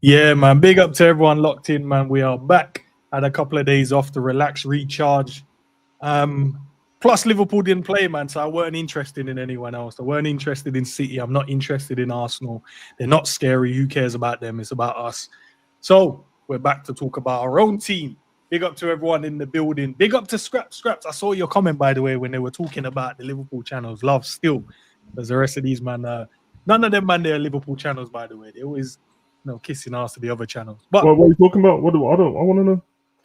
Yeah, man. Big up to everyone locked in, man. We are back. Had a couple of days off to relax, recharge. Plus Liverpool didn't play, man, so I weren't interested in anyone else. I weren't interested in City. I'm not interested in Arsenal. They're not scary. Who cares about them? It's about us. So we're back to talk about our own team. Big up to everyone in the building. Big up to Scraps. I saw your comment, by the way, when they were talking about the Liverpool channels. Love still. Because the rest of these, man, none of them, man, they're Liverpool channels, by the way. They always, kissing ass to the other channels. But what are you talking about? I want to know.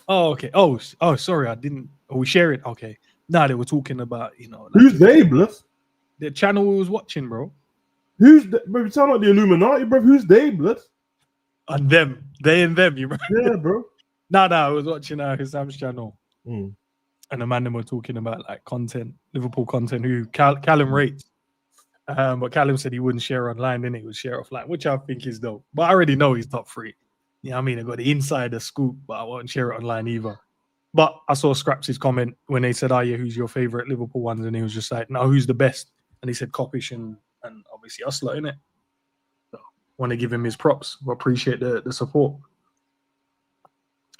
Oh, okay. Oh, sorry. I didn't. Oh, we share it. Okay. Nah, they were talking about, like, who's they, bless? The channel we was watching, bro. Who's they? Bro, you sound like the Illuminati, bro. Who's they, bless? And them. They and them, you remember? Yeah, bro. Nah, I was watching Hissam's channel. And the man them were talking about, like, content, Liverpool content, who Callum rates. But Callum said he wouldn't share online, then he would share offline, which I think is dope. But I already know he's top 3. You know what I mean? I got the insider scoop, but I won't share it online either. But I saw Scraps' comment when they said, yeah, who's your favorite Liverpool ones? And he was just like, no, who's the best? And he said Kopish and obviously Osler, innit? So want to give him his props. We appreciate the support.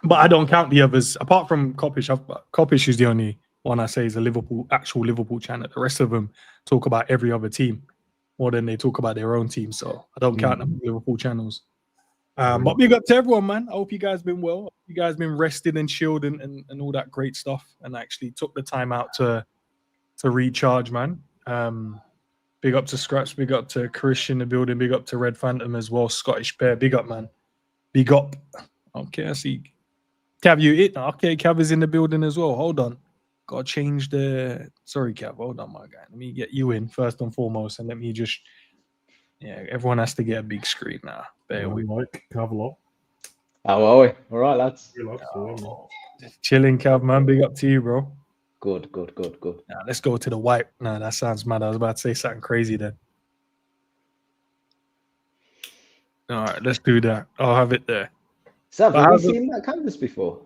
But I don't count the others. Apart from Kopish, Kopish is the only one I say is a actual Liverpool channel. The rest of them talk about every other team more than they talk about their own team. So I don't count them Liverpool channels. But big up to everyone, man. I hope you guys been well. You guys been rested and chilled and all that great stuff, and actually took the time out to recharge, man. Big up to Scraps, big up to Chris in the building, big up to Red Phantom as well. Scottish Bear, big up, man. Big up. Okay, I see. Cav, you it? Okay, Cav is in the building as well. Hold on. Gotta change the. Sorry, Cav. Hold on, my guy. Let me get you in first and foremost, and let me just. Yeah, everyone has to get a big screen now. Bear with Mike Cavalier. How are we? All right, lads. Just chilling, Cav, man. Big up to you, bro. Good. Now, let's go to the wipe. No, that sounds mad. I was about to say something crazy then. All right, let's do that. I'll have it there. Sav, have you seen that canvas before?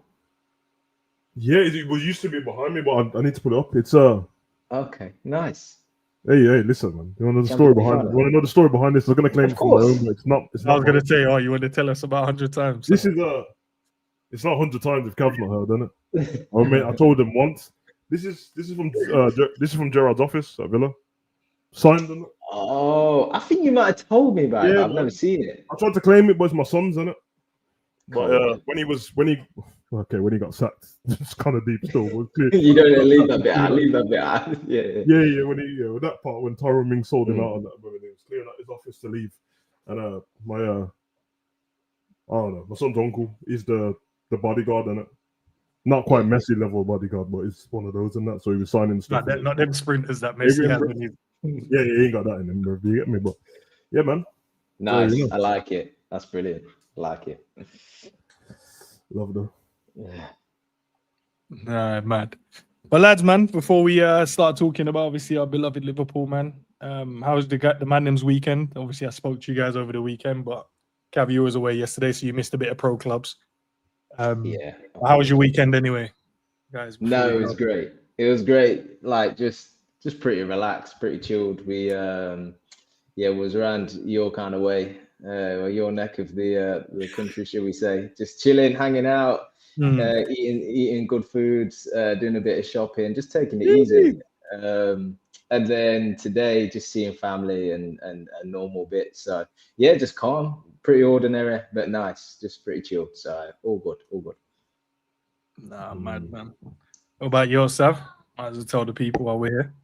Yeah, it was used to be behind me, but I need to put it up. It's Okay, nice. Hey, listen, man. You want to know the story behind it? You want to know the story behind this? They're going to claim it from my own, but it's not. I was going to say, you want to tell us about 100 times? So. This is it's not 100 times if Cav's not heard, isn't it? I mean, I told him once. This is from Gerard's office at Villa. Signed on it. Oh, I think you might have told me about it. I've never seen it. I tried to claim it, but it's my son's, isn't it? But when he got sacked, it's kind of deep still. You don't leave that bit out. Leave that bit out. Yeah. With that part when Tyrone Ming sold him out on that moment, it was clearing out his office to leave, and I don't know, my son's uncle is the bodyguard, and not quite Messi level bodyguard, but it's one of those and that. So he was signing stuff. Not them sprinters that Messi has. Yeah, he ain't got that in him, bro. You get me? But yeah, man. Nice. I like it. That's brilliant. I like it. Love them. Yeah. Nah, mad. But lads, man, before we start talking about obviously our beloved Liverpool, man, how was the Manim's weekend? Obviously, I spoke to you guys over the weekend, but Cav, you was away yesterday, so you missed a bit of pro clubs. Yeah. How was your weekend anyway, guys? No, it was great. It was great. Like just pretty relaxed, pretty chilled. We was around your kind of way, or your neck of the country, shall we say? Just chilling, hanging out. Eating good foods, doing a bit of shopping, just taking it easy. And then today, just seeing family and normal bits. So yeah, just calm, pretty ordinary, but nice, just pretty chilled. So all good. Nah, mad, man. What about yourself? Might as well tell the people while we're here.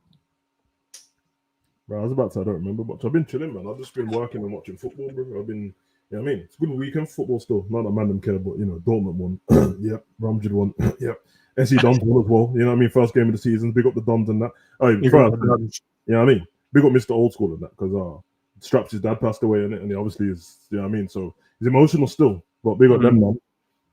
Bro, I was about to say I don't remember much. I've been chilling, man. I've just been working and watching football, bro. I've been. Yeah, I mean, it's a good weekend football still. Not that man them care, but Dortmund won. Yep, Ramsey won. Yep, SC Dons won as well. You know what I mean? First game of the season. Big up the Dons and that. Oh, you know what I mean? Big up Mr. Old School and that because Straps' dad passed away in it, and he obviously is. You know what I mean? So he's emotional still, but big up them, man.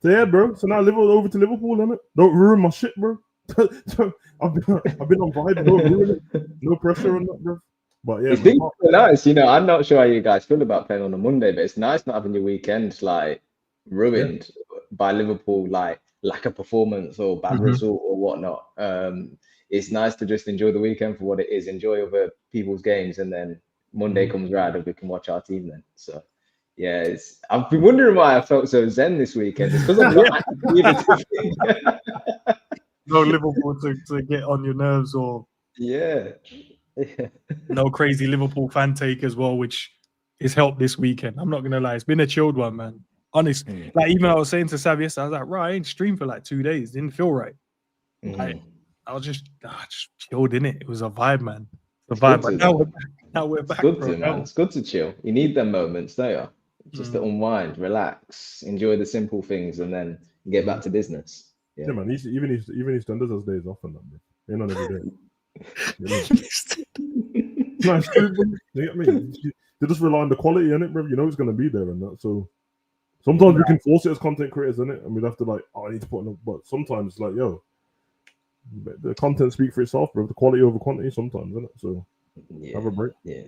So yeah, bro. So now over to Liverpool, innit? Don't ruin my shit, bro. I've been on vibe. Don't ruin it. No pressure on that, bro. But yeah, it's been nice. I'm not sure how you guys feel about playing on a Monday, but it's nice not having your weekend like ruined by Liverpool, like lack of performance or bad result or whatnot. It's nice to just enjoy the weekend for what it is, enjoy other people's games, and then Monday comes around and we can watch our team then. So Yeah, I've been wondering why I felt so zen this weekend. It's because I'm not actually doing No Liverpool to get on your nerves, or yeah. no crazy Liverpool fan take as well, which is helped this weekend. I'm not gonna lie, it's been a chilled one, man. Honest, like even I was saying to Sav yesterday, I was like, right, I ain't streamed for like 2 days. Didn't feel right. I was just chilled in it. It was a vibe, man. The vibe. But now we're back. It's good bro. to, man. It's good to chill. You need them moments, don't you? Just to unwind, relax, enjoy the simple things, and then get back to business. Yeah, man. Even EastEnders has days off and that, bro. They're not every day. No, it's true, bro. You get me? They just rely on the quality in it, bro. You know it's gonna be there and that. So sometimes we can force it as content creators, in it, and we'd have to like, I need to put in. But sometimes, like, yo, the content speak for itself, bro. The quality over quantity sometimes, isn't it? So have a break. Yeah.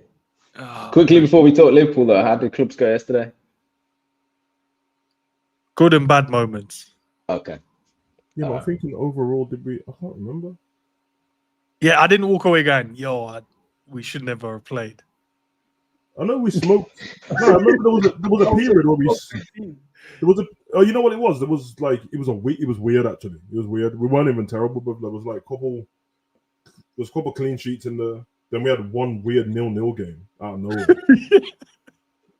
Quickly before we talk Liverpool, though, how did clubs go yesterday? Good and bad moments. Okay. Yeah, but I'm thinking overall, did we? I can't remember. Yeah, I didn't walk away going, yo, we should never have played. I know we smoked. No, I remember there was a period where there was a. Oh, you know what it was? There was like it was weird actually. It was weird. We weren't even terrible, but there was like a couple clean sheets in there. Then we had one weird 0-0 game out of nowhere.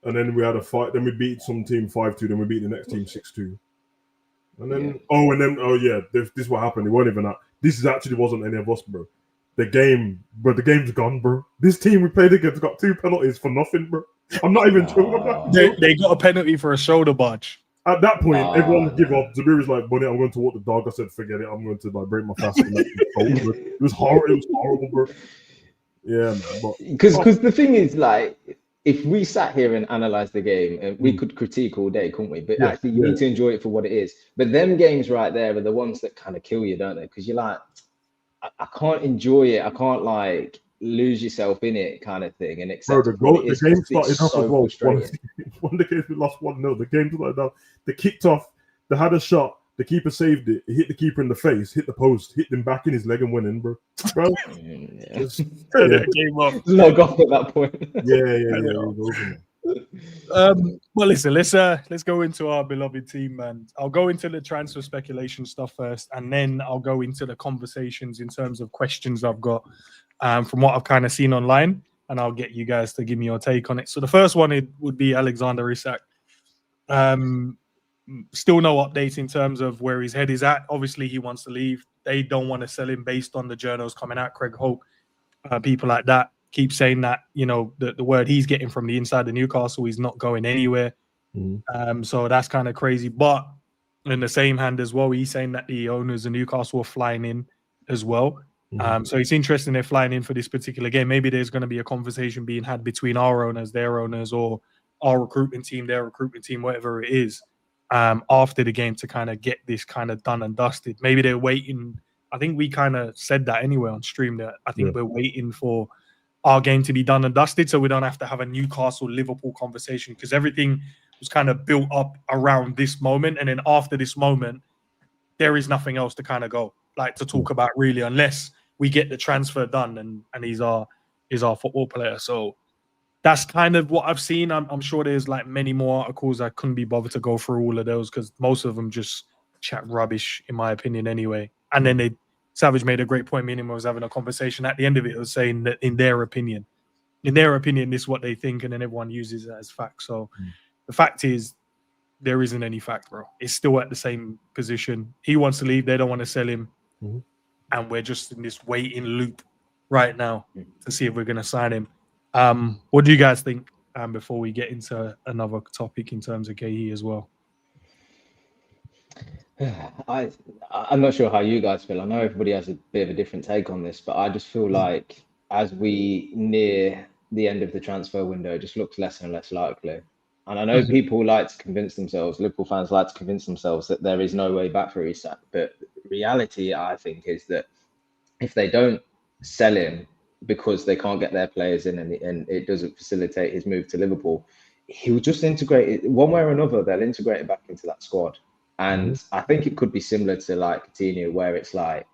And then we had a fight. Then we beat some team 5-2. Then we beat the next team 6-2. And then this is what happened. It wasn't even that. This actually wasn't any of us, bro. The game's gone, bro. This team we played against got 2 penalties for nothing, bro. I'm not even joking. They got a penalty for a shoulder barge. At that point, everyone give up. Zabir was like, "Bunny, I'm going to walk the dog." I said, "Forget it. I'm going to like break my fast." It was horrible. It was horrible, bro. Yeah, man. Because the thing is, like, if we sat here and analyzed the game, we could critique all day, couldn't we? But actually, you need to enjoy it for what it is. But them games right there are the ones that kind of kill you, don't they? Because you're like, I can't enjoy it. I can't like lose yourself in it, kind of thing. And bro, the game started off as well. One of the games we lost 1-0. The game started down. They kicked off. They had a shot. The keeper saved it. He hit the keeper in the face, hit the post, hit him back in his leg and went in, bro. Game off. Log off at that point. Well, listen, let's go into our beloved team, man. I'll go into the transfer speculation stuff first, and then I'll go into the conversations in terms of questions I've got from what I've kind of seen online, and I'll get you guys to give me your take on it. So the first one would be Alexander Isak. Still no update in terms of where his head is at. Obviously, he wants to leave. They don't want to sell him based on the journals coming out. Craig Holt, people like that keep saying that, you know, the word he's getting from the inside of Newcastle, he's not going anywhere. So that's kind of crazy. But in the same hand as well, he's saying that the owners of Newcastle are flying in as well. So it's interesting they're flying in for this particular game. Maybe there's going to be a conversation being had between our owners, their owners, or our recruitment team, their recruitment team, whatever it is, after the game to kind of get this kind of done and dusted. Maybe they're waiting. I think we kind of said that anyway on stream, that I think we're waiting for our game to be done and dusted so we don't have to have a Newcastle-Liverpool conversation, because everything was kind of built up around this moment. And then after this moment, there is nothing else to kind of go, like, to talk about really, unless we get the transfer done and he's our football player. So that's kind of what I've seen. I'm sure there's like many more articles. I couldn't be bothered to go through all of those because most of them just chat rubbish, in my opinion, anyway. And then Savage made a great point. Me and him was having a conversation. At the end of it, was saying that in their opinion, this is what they think, and then everyone uses it as fact. So the fact is, there isn't any fact, bro. It's still at the same position. He wants to leave. They don't want to sell him. And we're just in this waiting loop right now to see if we're going to sign him. What do you guys think before we get into another topic in terms of Guehi as well? I'm not sure how you guys feel. I know everybody has a bit of a different take on this, but I just feel like as we near the end of the transfer window, it just looks less and less likely. And I know people like to convince themselves, Liverpool fans like to convince themselves that there is no way back for Isak. But reality, I think, is that if they don't sell him because they can't get their players in and it doesn't facilitate his move to Liverpool, he'll just integrate it one way or another. They'll integrate it back into that squad. And I think it could be similar to like Coutinho, where it's like,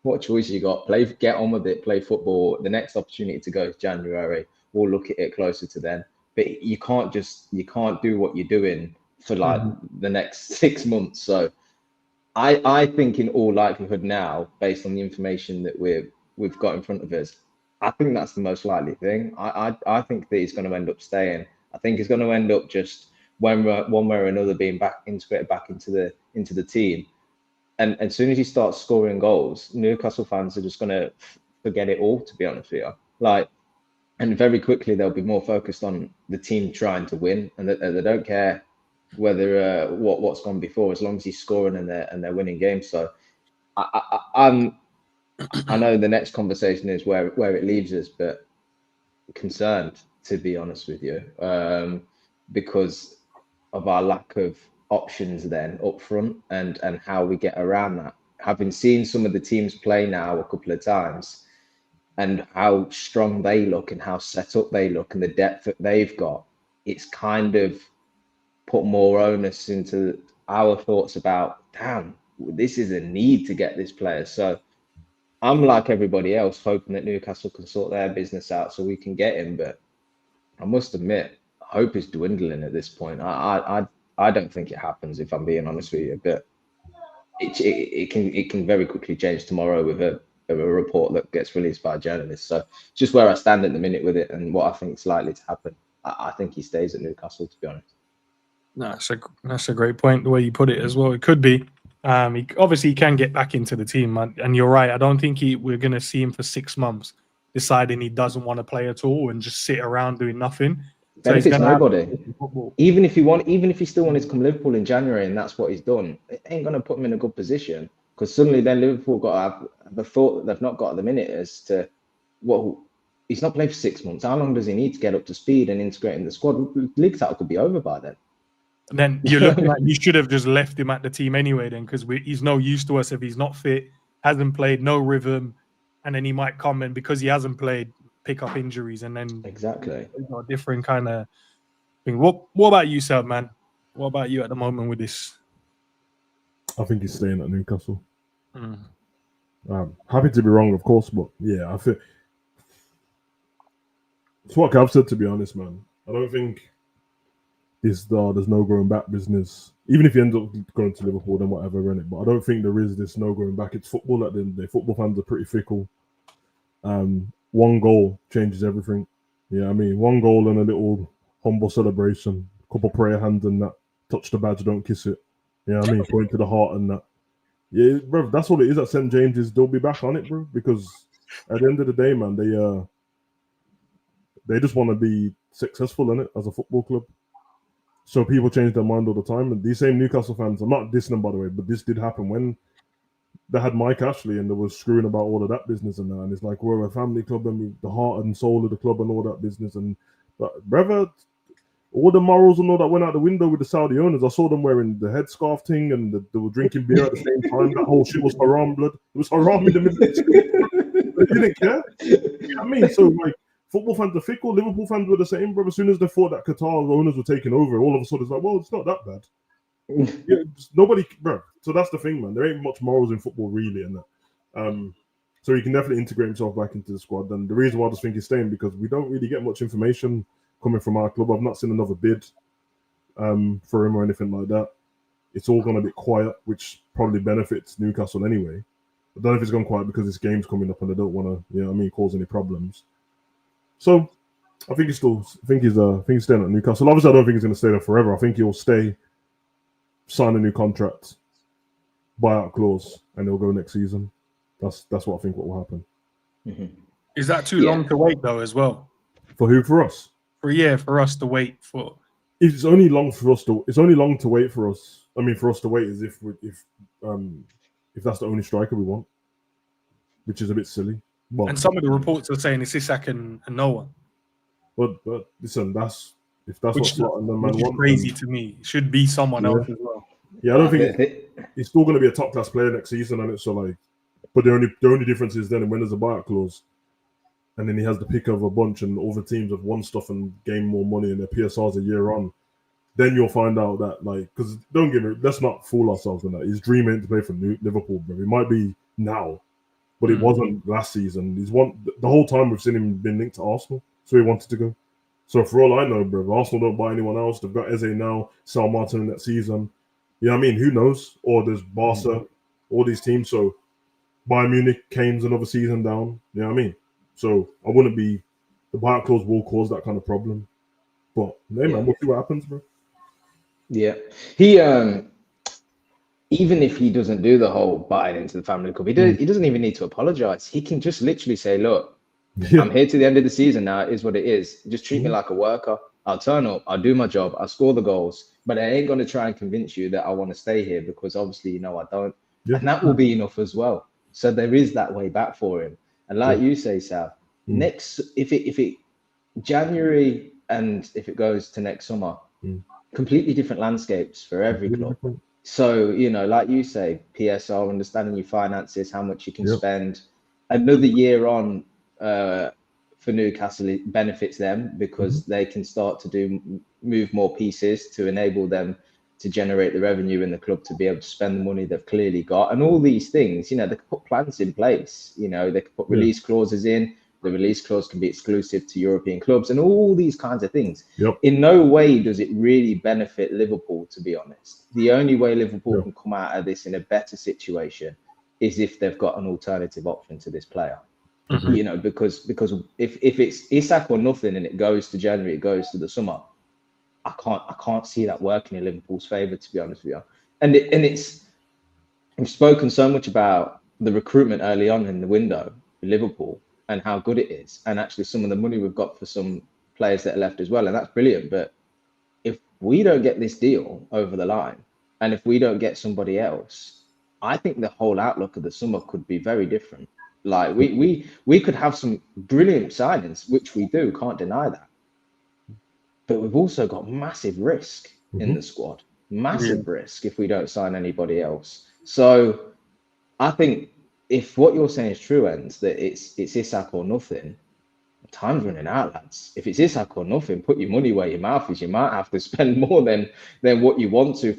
what choice you got? Get on with it, play football. The next opportunity to go is January. We'll look at it closer to then. but you can't do what you're doing for like the next 6 months. So I think in all likelihood now, based on the information that we've got in front of us, I think that's the most likely thing. I think that he's going to end up staying. I think he's going to end up just one way or another being integrated back into the team. And as soon as he starts scoring goals, Newcastle fans are just going to forget it all, to be honest with you. Like, and very quickly they'll be more focused on the team trying to win, and they don't care whether what's gone before, as long as he's scoring and they're winning games. So I know the next conversation is where it leaves us, but concerned, to be honest with you, because of our lack of options then up front and how we get around that. Having seen some of the teams play now a couple of times and how strong they look and how set up they look and the depth that they've got, it's kind of put more onus into our thoughts about, damn, this is a need to get this player. So I'm like everybody else, hoping that Newcastle can sort their business out so we can get him. But I must admit, hope is dwindling at this point. I don't think it happens, if I'm being honest with you. But it can very quickly change tomorrow with a report that gets released by a journalist. So just where I stand at the minute with it and what I think is likely to happen, I think he stays at Newcastle, to be honest. No, that's a great point, the way you put it as well. It could be. He can get back into the team, and you're right. I don't think we're going to see him for 6 months deciding he doesn't want to play at all and just sit around doing nothing. Benefits nobody. Even if he still wanted to come to Liverpool in January and that's what he's done, it ain't going to put him in a good position, because suddenly then Liverpool got to have the thought that they've not got at the minute as to he's not played for 6 months. How long does he need to get up to speed and integrate in the squad? League title could be over by then. And then you're looking at, you should have just left him at the team anyway then, because he's no use to us if he's not fit, hasn't played, no rhythm, and then he might come and because he hasn't played, pick up injuries, and then exactly a different kind of thing. What about you, Seb, man? What about you at the moment with this? I think he's staying at Newcastle. Happy to be wrong, of course, but yeah, I feel it's what Gav said, to be honest, man. I don't think there's no going back business. Even if he ends up going to Liverpool, then whatever, run it. But I don't think there is this no going back. It's football at the end of the day. Football fans are pretty fickle. One goal changes everything. Yeah, I mean, one goal and a little humble celebration, a couple prayer hands and that. Touch the badge, don't kiss it. Yeah, I mean, point to the heart and that. Yeah, bro, that's all it is at St. James's. They'll be back on it, bro, because at the end of the day, man, they just want to be successful in it as a football club. So people change their mind all the time. And these same Newcastle fans, I'm not dissing them, by the way, but this did happen when they had Mike Ashley and they were screwing about all of that business and that. And it's like, we're a family club and the heart and soul of the club and all that business. And brother, all the morals and all that went out the window with the Saudi owners. I saw them wearing the headscarf thing and they were drinking beer at the same time. That whole shit was haram, blood. It was haram in the middle of the They didn't care. You know what I mean? So, like, football fans are fickle. Liverpool fans were the same, bro. As soon as they thought that Qatar owners were taking over, all of a sudden it's like, well, it's not that bad. Yeah, nobody, bro. So that's the thing, man. There ain't much morals in football, really, and that. So he can definitely integrate himself back into the squad. And the reason why I just think he's staying, because we don't really get much information coming from our club. I've not seen another bid for him or anything like that. It's all gone a bit quiet, which probably benefits Newcastle anyway. I don't know if it's gone quiet because this game's coming up and they don't want to, you know what I mean, cause any problems. So I think he's staying at Newcastle. Obviously, I don't think he's going to stay there forever. I think he'll stay, sign a new contract, buyout clause, and he'll go next season. That's what I think what will happen. Mm-hmm. Is that too long to wait though, as well? For who? For us? For us to wait for. It's only long for us to. It's only long to wait for us. I mean, for us to wait is if that's the only striker we want, which is a bit silly. But, and some of the reports are saying it's Isak and no one. But listen, that's what Slot the man wants. Crazy to me. It should be someone else as well. Yeah, I don't think he's still going to be a top class player next season, and it's so like. But the only difference is then when there's a buyout clause, and then he has the pick of a bunch, and all the teams have won stuff and gained more money, and their PSRs a year on. Then you'll find out that, like, because let's not fool ourselves on that. He's dreaming to play for Liverpool, bro. It might be now, but it wasn't last season. The whole time we've seen him been linked to Arsenal, so he wanted to go. So for all I know, bro, Arsenal don't buy anyone else. They've got Eze now, Sal Martin in that season. You know what I mean? Who knows? Or there's Barca, all these teams. So Bayern Munich, Kane's another season down. You know what I mean? So I wouldn't be. The buyout clause will cause that kind of problem. But hey, man, we'll see what happens, bro. Yeah, he even if he doesn't do the whole buying into the family club, he doesn't even need to apologize. He can just literally say, "Look, I'm here to the end of the season now. It is what it is. Just treat me like a worker. I'll turn up. I'll do my job. I'll score the goals. But I ain't going to try and convince you that I want to stay here because obviously you know I don't. And that will be enough as well. So there is that way back for him. And like you say, Sav, next if it January and if it goes to next summer, completely different landscapes for every club. So, you know, like you say, PSR, understanding your finances, how much you can spend. Another year on for Newcastle, it benefits them because they can start to move more pieces to enable them to generate the revenue in the club to be able to spend the money they've clearly got. And all these things, you know, they can put plans in place. You know, they can put release clauses in. The release clause can be exclusive to European clubs and all these kinds of things. In no way does it really benefit Liverpool, to be honest. The only way Liverpool can come out of this in a better situation is if they've got an alternative option to this player. You know, because if it's Isak or nothing and it goes to January, it goes to the summer, I can't see that working in Liverpool's favour, to be honest with you. And we've spoken so much about the recruitment early on in the window for Liverpool and how good it is, and actually some of the money we've got for some players that are left as well, and that's brilliant. But if we don't get this deal over the line, and if we don't get somebody else, I think the whole outlook of the summer could be very different. Like we could have some brilliant signings, which we do, can't deny that. But we've also got massive risk in the squad, massive risk if we don't sign anybody else. So I think if what you're saying is true, Ends, that it's Isak or nothing, time's running out, lads. If it's Isak or nothing, put your money where your mouth is. You might have to spend more than what you want to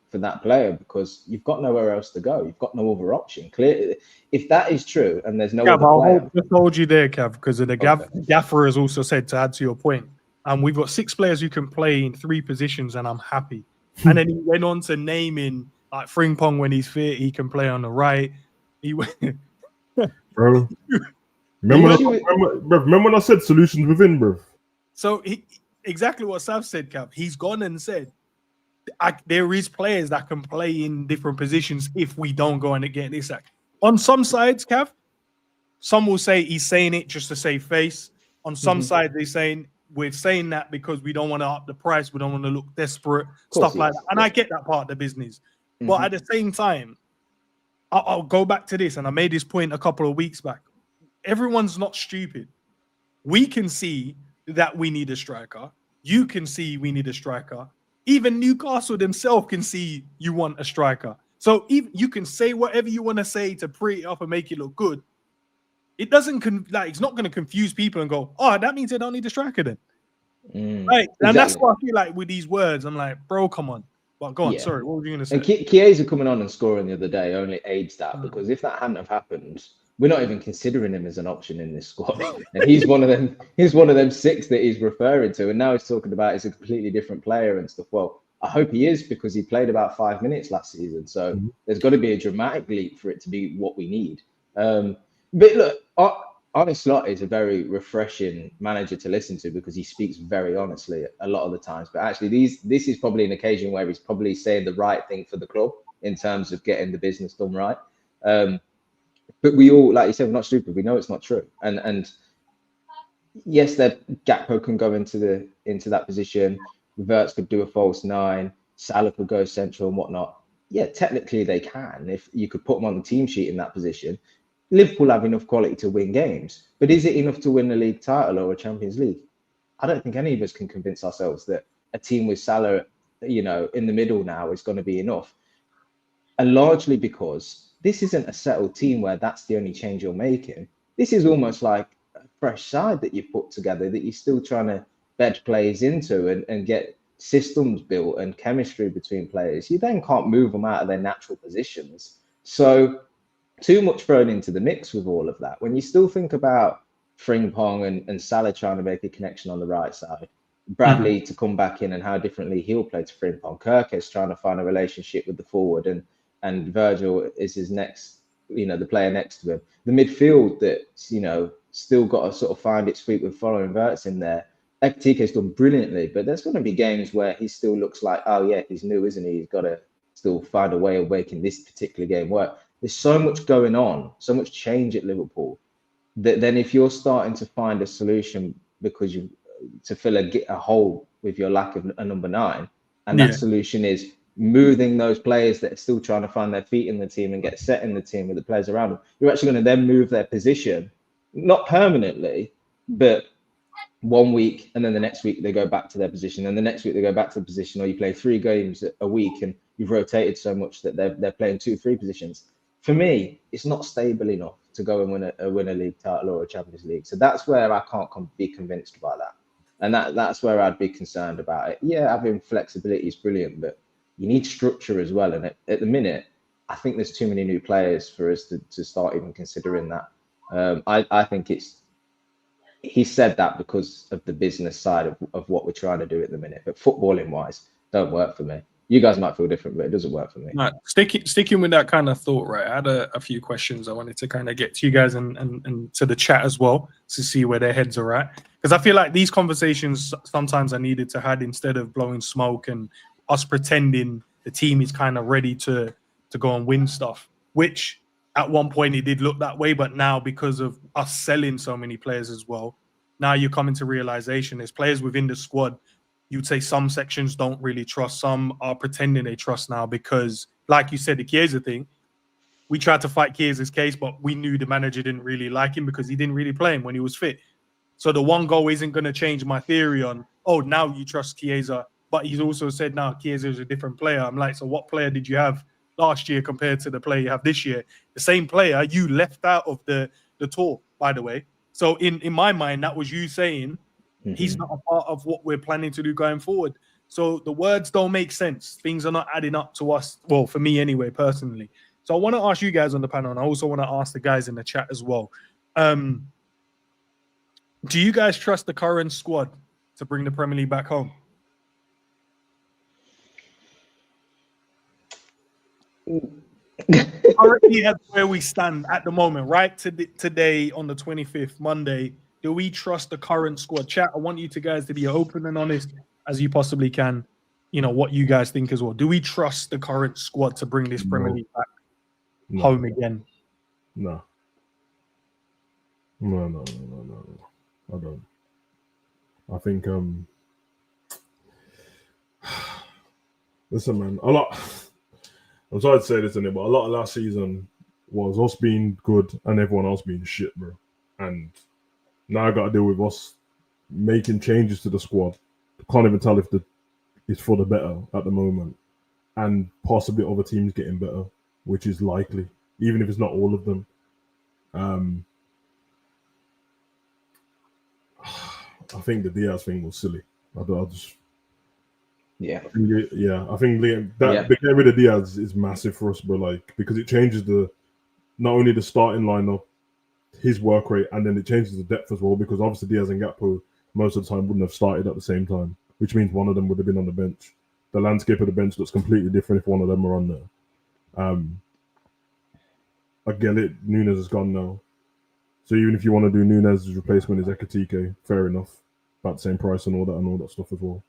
for that player because you've got nowhere else to go. You've got no other option. Clearly, if that is true and there's no other player. I'll just hold you there, Cav, because the gaffer has also said, to add to your point, we've got 6 players who can play in 3 positions and I'm happy. And then he went on to naming like Frimpong when he's fit, he can play on the right. He went, bro. Remember when I said solutions within, bro? So exactly what Sav said, Cav. He's gone and said there is players that can play in different positions if we don't go and get Isak. On some sides, Cav, some will say he's saying it just to save face. On some sides, they're saying we're saying that because we don't want to up the price, we don't want to look desperate, stuff like that. And I get that part of the business. But at the same time, I'll go back to this, and I made this point a couple of weeks back. Everyone's not stupid. We can see that we need a striker. You can see we need a striker. Even Newcastle themselves can see you want a striker. So even you can say whatever you want to say to pretty up and make it look good. It doesn't it's not going to confuse people and go, oh, that means they don't need a striker then. Right. And that's what I feel like with these words. I'm like, bro, come on. But go on, sorry, what were you going to say? And Chiesa coming on and scoring the other day only aids that because if that hadn't have happened, we're not even considering him as an option in this squad. And he's one of them 6 that he's referring to. And now he's talking about he's a completely different player and stuff. Well, I hope he is because he played about 5 minutes last season. So there's got to be a dramatic leap for it to be what we need. But look, Arne Slot is a very refreshing manager to listen to because he speaks very honestly a lot of the times. But actually, this is probably an occasion where he's probably saying the right thing for the club in terms of getting the business done right. But we all, like you said, we're not stupid. We know it's not true. And yes, that Gakpo can go into that position. Wirtz could do a false 9. Salah could go central and whatnot. Yeah, technically they can. If you could put them on the team sheet in that position. Liverpool have enough quality to win games, but is it enough to win a league title or a Champions League? I don't think any of us can convince ourselves that a team with Salah, you know, in the middle now is going to be enough. And largely because this isn't a settled team where that's the only change you're making. This is almost like a fresh side that you've put together that you're still trying to bed players into and get systems built and chemistry between players. You then can't move them out of their natural positions. So too much thrown into the mix with all of that. When you still think about Frimpong and Salah trying to make a connection on the right side. Bradley to come back in and how differently he'll play to Frimpong. Kirk's trying to find a relationship with the forward, and Virgil is his next, the player next to him. The midfield that's, still got to sort of find its feet with following Verts in there. Ekitike's done brilliantly, but there's going to be games where he still looks like, oh yeah, he's new, isn't he? He's got to still find a way of making this particular game work. There's so much going on, so much change at Liverpool, that then if you're starting to find a solution because to fill a hole with your lack of a number 9, and that solution is moving those players that are still trying to find their feet in the team and get set in the team with the players around them, you're actually going to then move their position, not permanently, but 1 week, and then the next week they go back to their position, and the next week they go back to the position, or you play 3 games a week and you've rotated so much that they're playing 2-3 positions. For me, it's not stable enough to go and win a league title or a Champions League. So that's where I can't be convinced by that. And that's where I'd be concerned about it. Yeah, having flexibility is brilliant, but you need structure as well. And at the minute, I think there's too many new players for us to start even considering that. I think he said that because of the business side of what we're trying to do at the minute. But footballing wise, don't work for me. You guys might feel different, but it doesn't work for me. Right. Sticking with that kind of thought, right? I had a few questions I wanted to kind of get to you guys and to the chat as well to see where their heads are at. Because I feel like these conversations sometimes are needed to have instead of blowing smoke and us pretending the team is kind of ready to go and win stuff, which at one point it did look that way. But now because of us selling so many players as well, now you're coming to realization there's players within the squad you'd say some sections don't really trust. Some are pretending they trust now because, like you said, the Chiesa thing, we tried to fight Chiesa's case, but we knew the manager didn't really like him because he didn't really play him when he was fit. So the one goal isn't going to change my theory on, oh, now you trust Chiesa. But he's also said, now Chiesa is a different player. I'm like, so what player did you have last year compared to the player you have this year? The same player you left out of the tour, by the way. So in my mind, that was you saying, he's not a part of what we're planning to do going forward. So the words don't make sense. Things are not adding up to us. Well, for me anyway, personally. So I want to ask you guys on the panel, and I also want to ask the guys in the chat as well. Do you guys trust the current squad to bring the Premier League back home? Currently, that's where we stand at the moment, right? Today on the 25th, Monday. Do we trust the current squad? Chat, I want you guys to be open and honest as you possibly can. What you guys think as well. Do we trust the current squad to bring this Premier League back home again? No. I don't. I think listen, man, I'm sorry to say this, but a lot of last season was us being good and everyone else being shit, bro. And now I got to deal with us making changes to the squad. Can't even tell if it's for the better at the moment, and possibly other teams getting better, which is likely, even if it's not all of them. I think the Diaz thing was silly. I think getting rid of Diaz is massive for us, but because it changes not only the starting lineup, his work rate, and then it changes the depth as well, because obviously Diaz and Gakpo most of the time wouldn't have started at the same time, which means one of them would have been on the bench. The landscape of the bench looks completely different if one of them are on there. I get it, Nunes is gone now. So even if you want to do Nunes' replacement as Ekitike, fair enough. About the same price and all that stuff as well.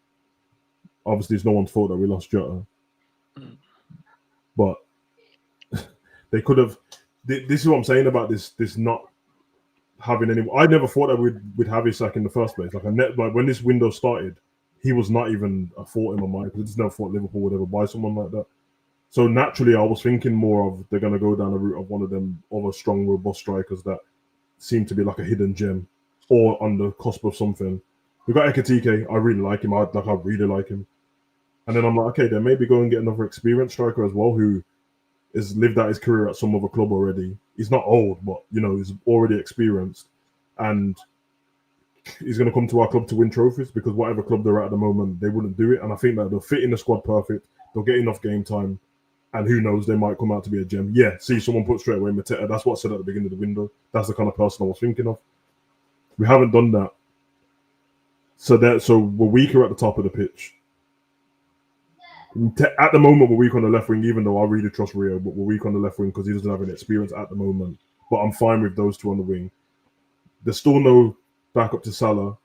Obviously, it's no one's fault that we lost Jota. But they could have... This is what I'm saying about this not having any... I never thought that we'd have Isak in the first place. When this window started, he was not even a thought in my mind, because I just never thought Liverpool would ever buy someone like that. So naturally, I was thinking more of they're going to go down the route of one of them other strong, robust strikers that seem to be like a hidden gem or on the cusp of something. We've got Ekitike. I really like him. I really like him. And then I'm like, okay, then maybe go and get another experienced striker as well who has lived out his career at some other club already. He's not old, but, he's already experienced. And he's going to come to our club to win trophies, because whatever club they're at the moment, they wouldn't do it. And I think that they'll fit in the squad perfect. They'll get enough game time. And who knows, they might come out to be a gem. Yeah, see someone put straight away Mateta. That's what I said at the beginning of the window. That's the kind of person I was thinking of. We haven't done that. So we're weaker at the top of the pitch. At the moment, we're weak on the left wing, even though I really trust Rio, but we're weak on the left wing because he doesn't have any experience at the moment. But I'm fine with those two on the wing. There's still no backup to Salah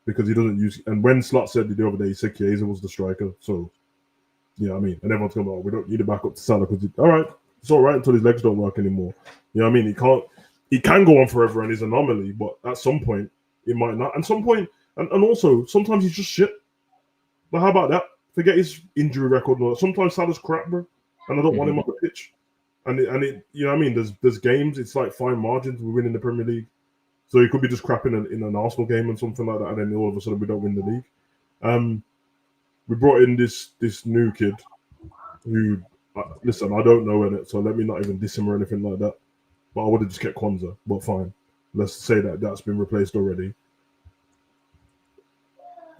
because he doesn't use. And when Slot said the other day, he said Chiesa was the striker. So, yeah, I mean, and everyone's going, oh, we don't need a backup to Salah because, all right, it's all right until his legs don't work anymore. You know what I mean? He can go on forever and he's an anomaly, but at some point, it might not. And some point, and also, sometimes he's just shit. But how about that? Forget his injury record. Sometimes Salah's crap, bro, and I don't want him on the pitch. And it, you know what I mean? There's games. It's like fine margins. We win in the Premier League, so he could be just crap in an Arsenal game and something like that, and then all of a sudden we don't win the league. We brought in this new kid who, listen, I don't know in it, so let me not even diss him or anything like that. But I would have just kept Kwanzaa. But fine, let's say that's been replaced already.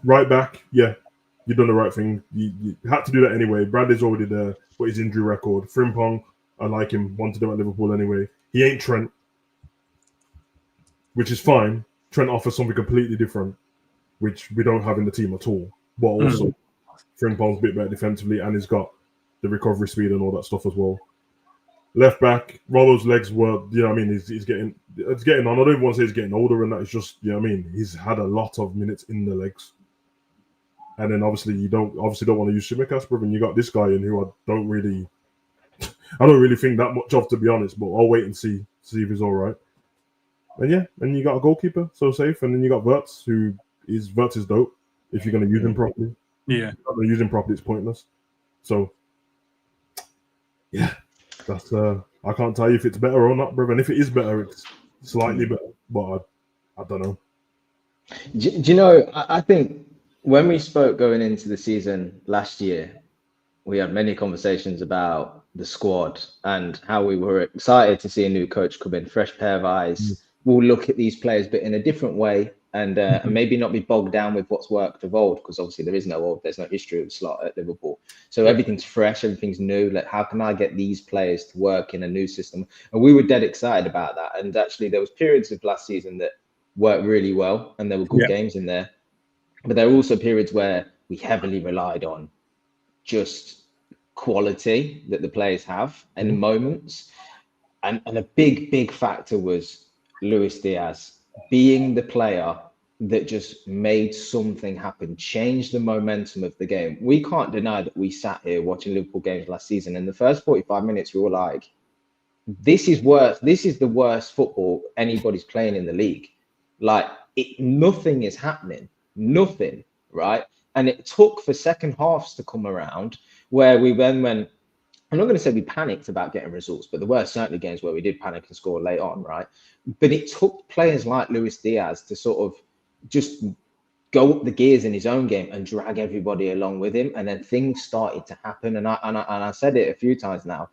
Right back, yeah. You've done the right thing. You had to do that anyway. Bradley's already there, but his injury record. Frimpong, I like him. Wanted him at Liverpool anyway. He ain't Trent, which is fine. Trent offers something completely different, which we don't have in the team at all. But also, Frimpong's a bit better defensively, and he's got the recovery speed and all that stuff as well. Left back, Rollo's legs were, you know what I mean? He's getting on. I don't even want to say he's getting older, and that it's just, you know what I mean? He's had a lot of minutes in the legs. And then obviously you don't want to use Tsimikas, and you got this guy in who I don't really think that much of, to be honest. But I'll wait and see if he's all right. And yeah, and you got a goalkeeper, so safe, and then you got Wirtz, Wirtz is dope if you're going to use him properly. Yeah, if you're not going to use him properly, it's pointless. So yeah, that's I can't tell you if it's better or not, bro. And if it is better, it's slightly better, but I don't know. Do you know? I think. When we spoke going into the season last year, we had many conversations about the squad and how we were excited to see a new coach come in, fresh pair of eyes. We'll look at these players, but in a different way, and maybe not be bogged down with what's worked of old, because obviously there's no history of Slot at Liverpool. So everything's fresh, everything's new. Like, how can I get these players to work in a new system? And we were dead excited about that. And actually, there was periods of last season that worked really well, and there were good games in there. But there are also periods where we heavily relied on just quality that the players have in moments. And a big factor was Luis Diaz being the player that just made something happen, changed the momentum of the game. We can't deny that we sat here watching Liverpool games last season. In the first 45 minutes, we were like, this is worse. This is the worst football anybody's playing in the league. Like, nothing is happening. Nothing, right? And it took for second halves to come around where we then went, I'm not going to say we panicked about getting results, but there were certainly games where we did panic and score late on, right? But it took players like Luis Diaz to sort of just go up the gears in his own game and drag everybody along with him. And then things started to happen. And I said it a few times now.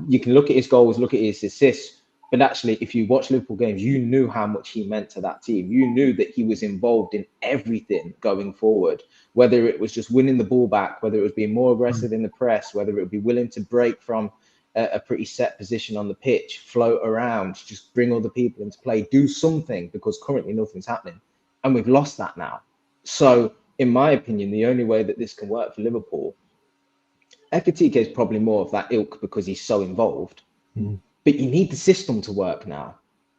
You can look at his goals, look at his assists, but actually, if you watch Liverpool games, you knew how much he meant to that team. You knew that he was involved in everything going forward, whether it was just winning the ball back, whether it was being more aggressive in the press, whether it would be willing to break from a pretty set position on the pitch, float around, just bring other people into play, do something, because currently nothing's happening. And we've lost that now. So, in my opinion, the only way that this can work for Liverpool, Ekitike is probably more of that ilk because he's so involved. But you need the system to work now.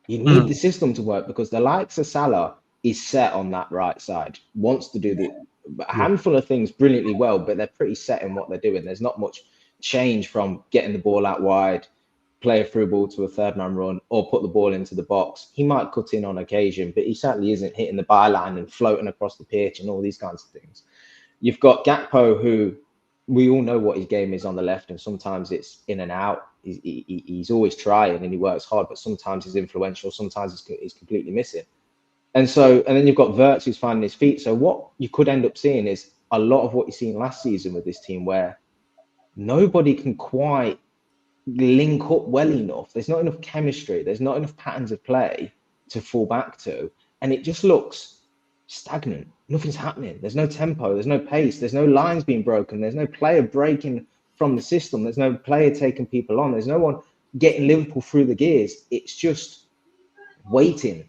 You need the system to work because the likes of Salah is set on that right side, wants to do a handful of things brilliantly well, but they're pretty set in what they're doing. There's not much change from getting the ball out wide, play a through ball to a third man run, or put the ball into the box. He might cut in on occasion, but he certainly isn't hitting the byline and floating across the pitch and all these kinds of things. You've got Gakpo, who we all know what his game is on the left, and sometimes it's in and out. He's always trying and he works hard, but sometimes he's influential, sometimes he's completely missing. And then you've got Wirtz who's finding his feet. So what you could end up seeing is a lot of what you've seen last season with this team, where nobody can quite link up well enough. There's not enough chemistry. There's not enough patterns of play to fall back to. And it just looks stagnant. Nothing's happening. There's no tempo. There's no pace. There's no lines being broken. There's no player breaking from the system. There's no player taking people on. There's no one getting Liverpool through the gears. It's just waiting.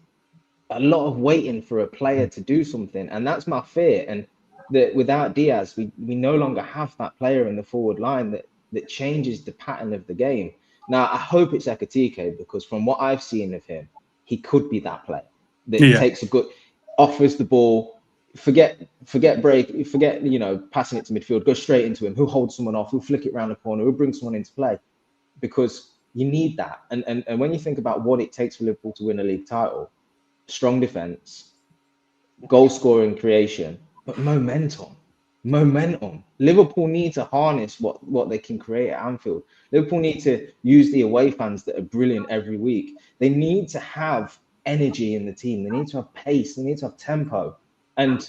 a lot of waiting for a player to do something, and that's my fear. And that without Diaz, we no longer have that player in the forward line that changes the pattern of the game. Now, I hope it's Ekatike, because from what I've seen of him, he could be that player that takes a good, offers the ball, forget break, forget, you know, passing it to midfield, go straight into him. Who'll hold someone off, who'll flick it around the corner, who'll bring someone into play, because you need that. And when you think about what it takes for Liverpool to win a league title, strong defense, goal scoring creation, but momentum. Liverpool need to harness what they can create at Anfield. Liverpool need to use the away fans that are brilliant every week. They need to have energy in the team. They need to have pace. They need to have tempo. And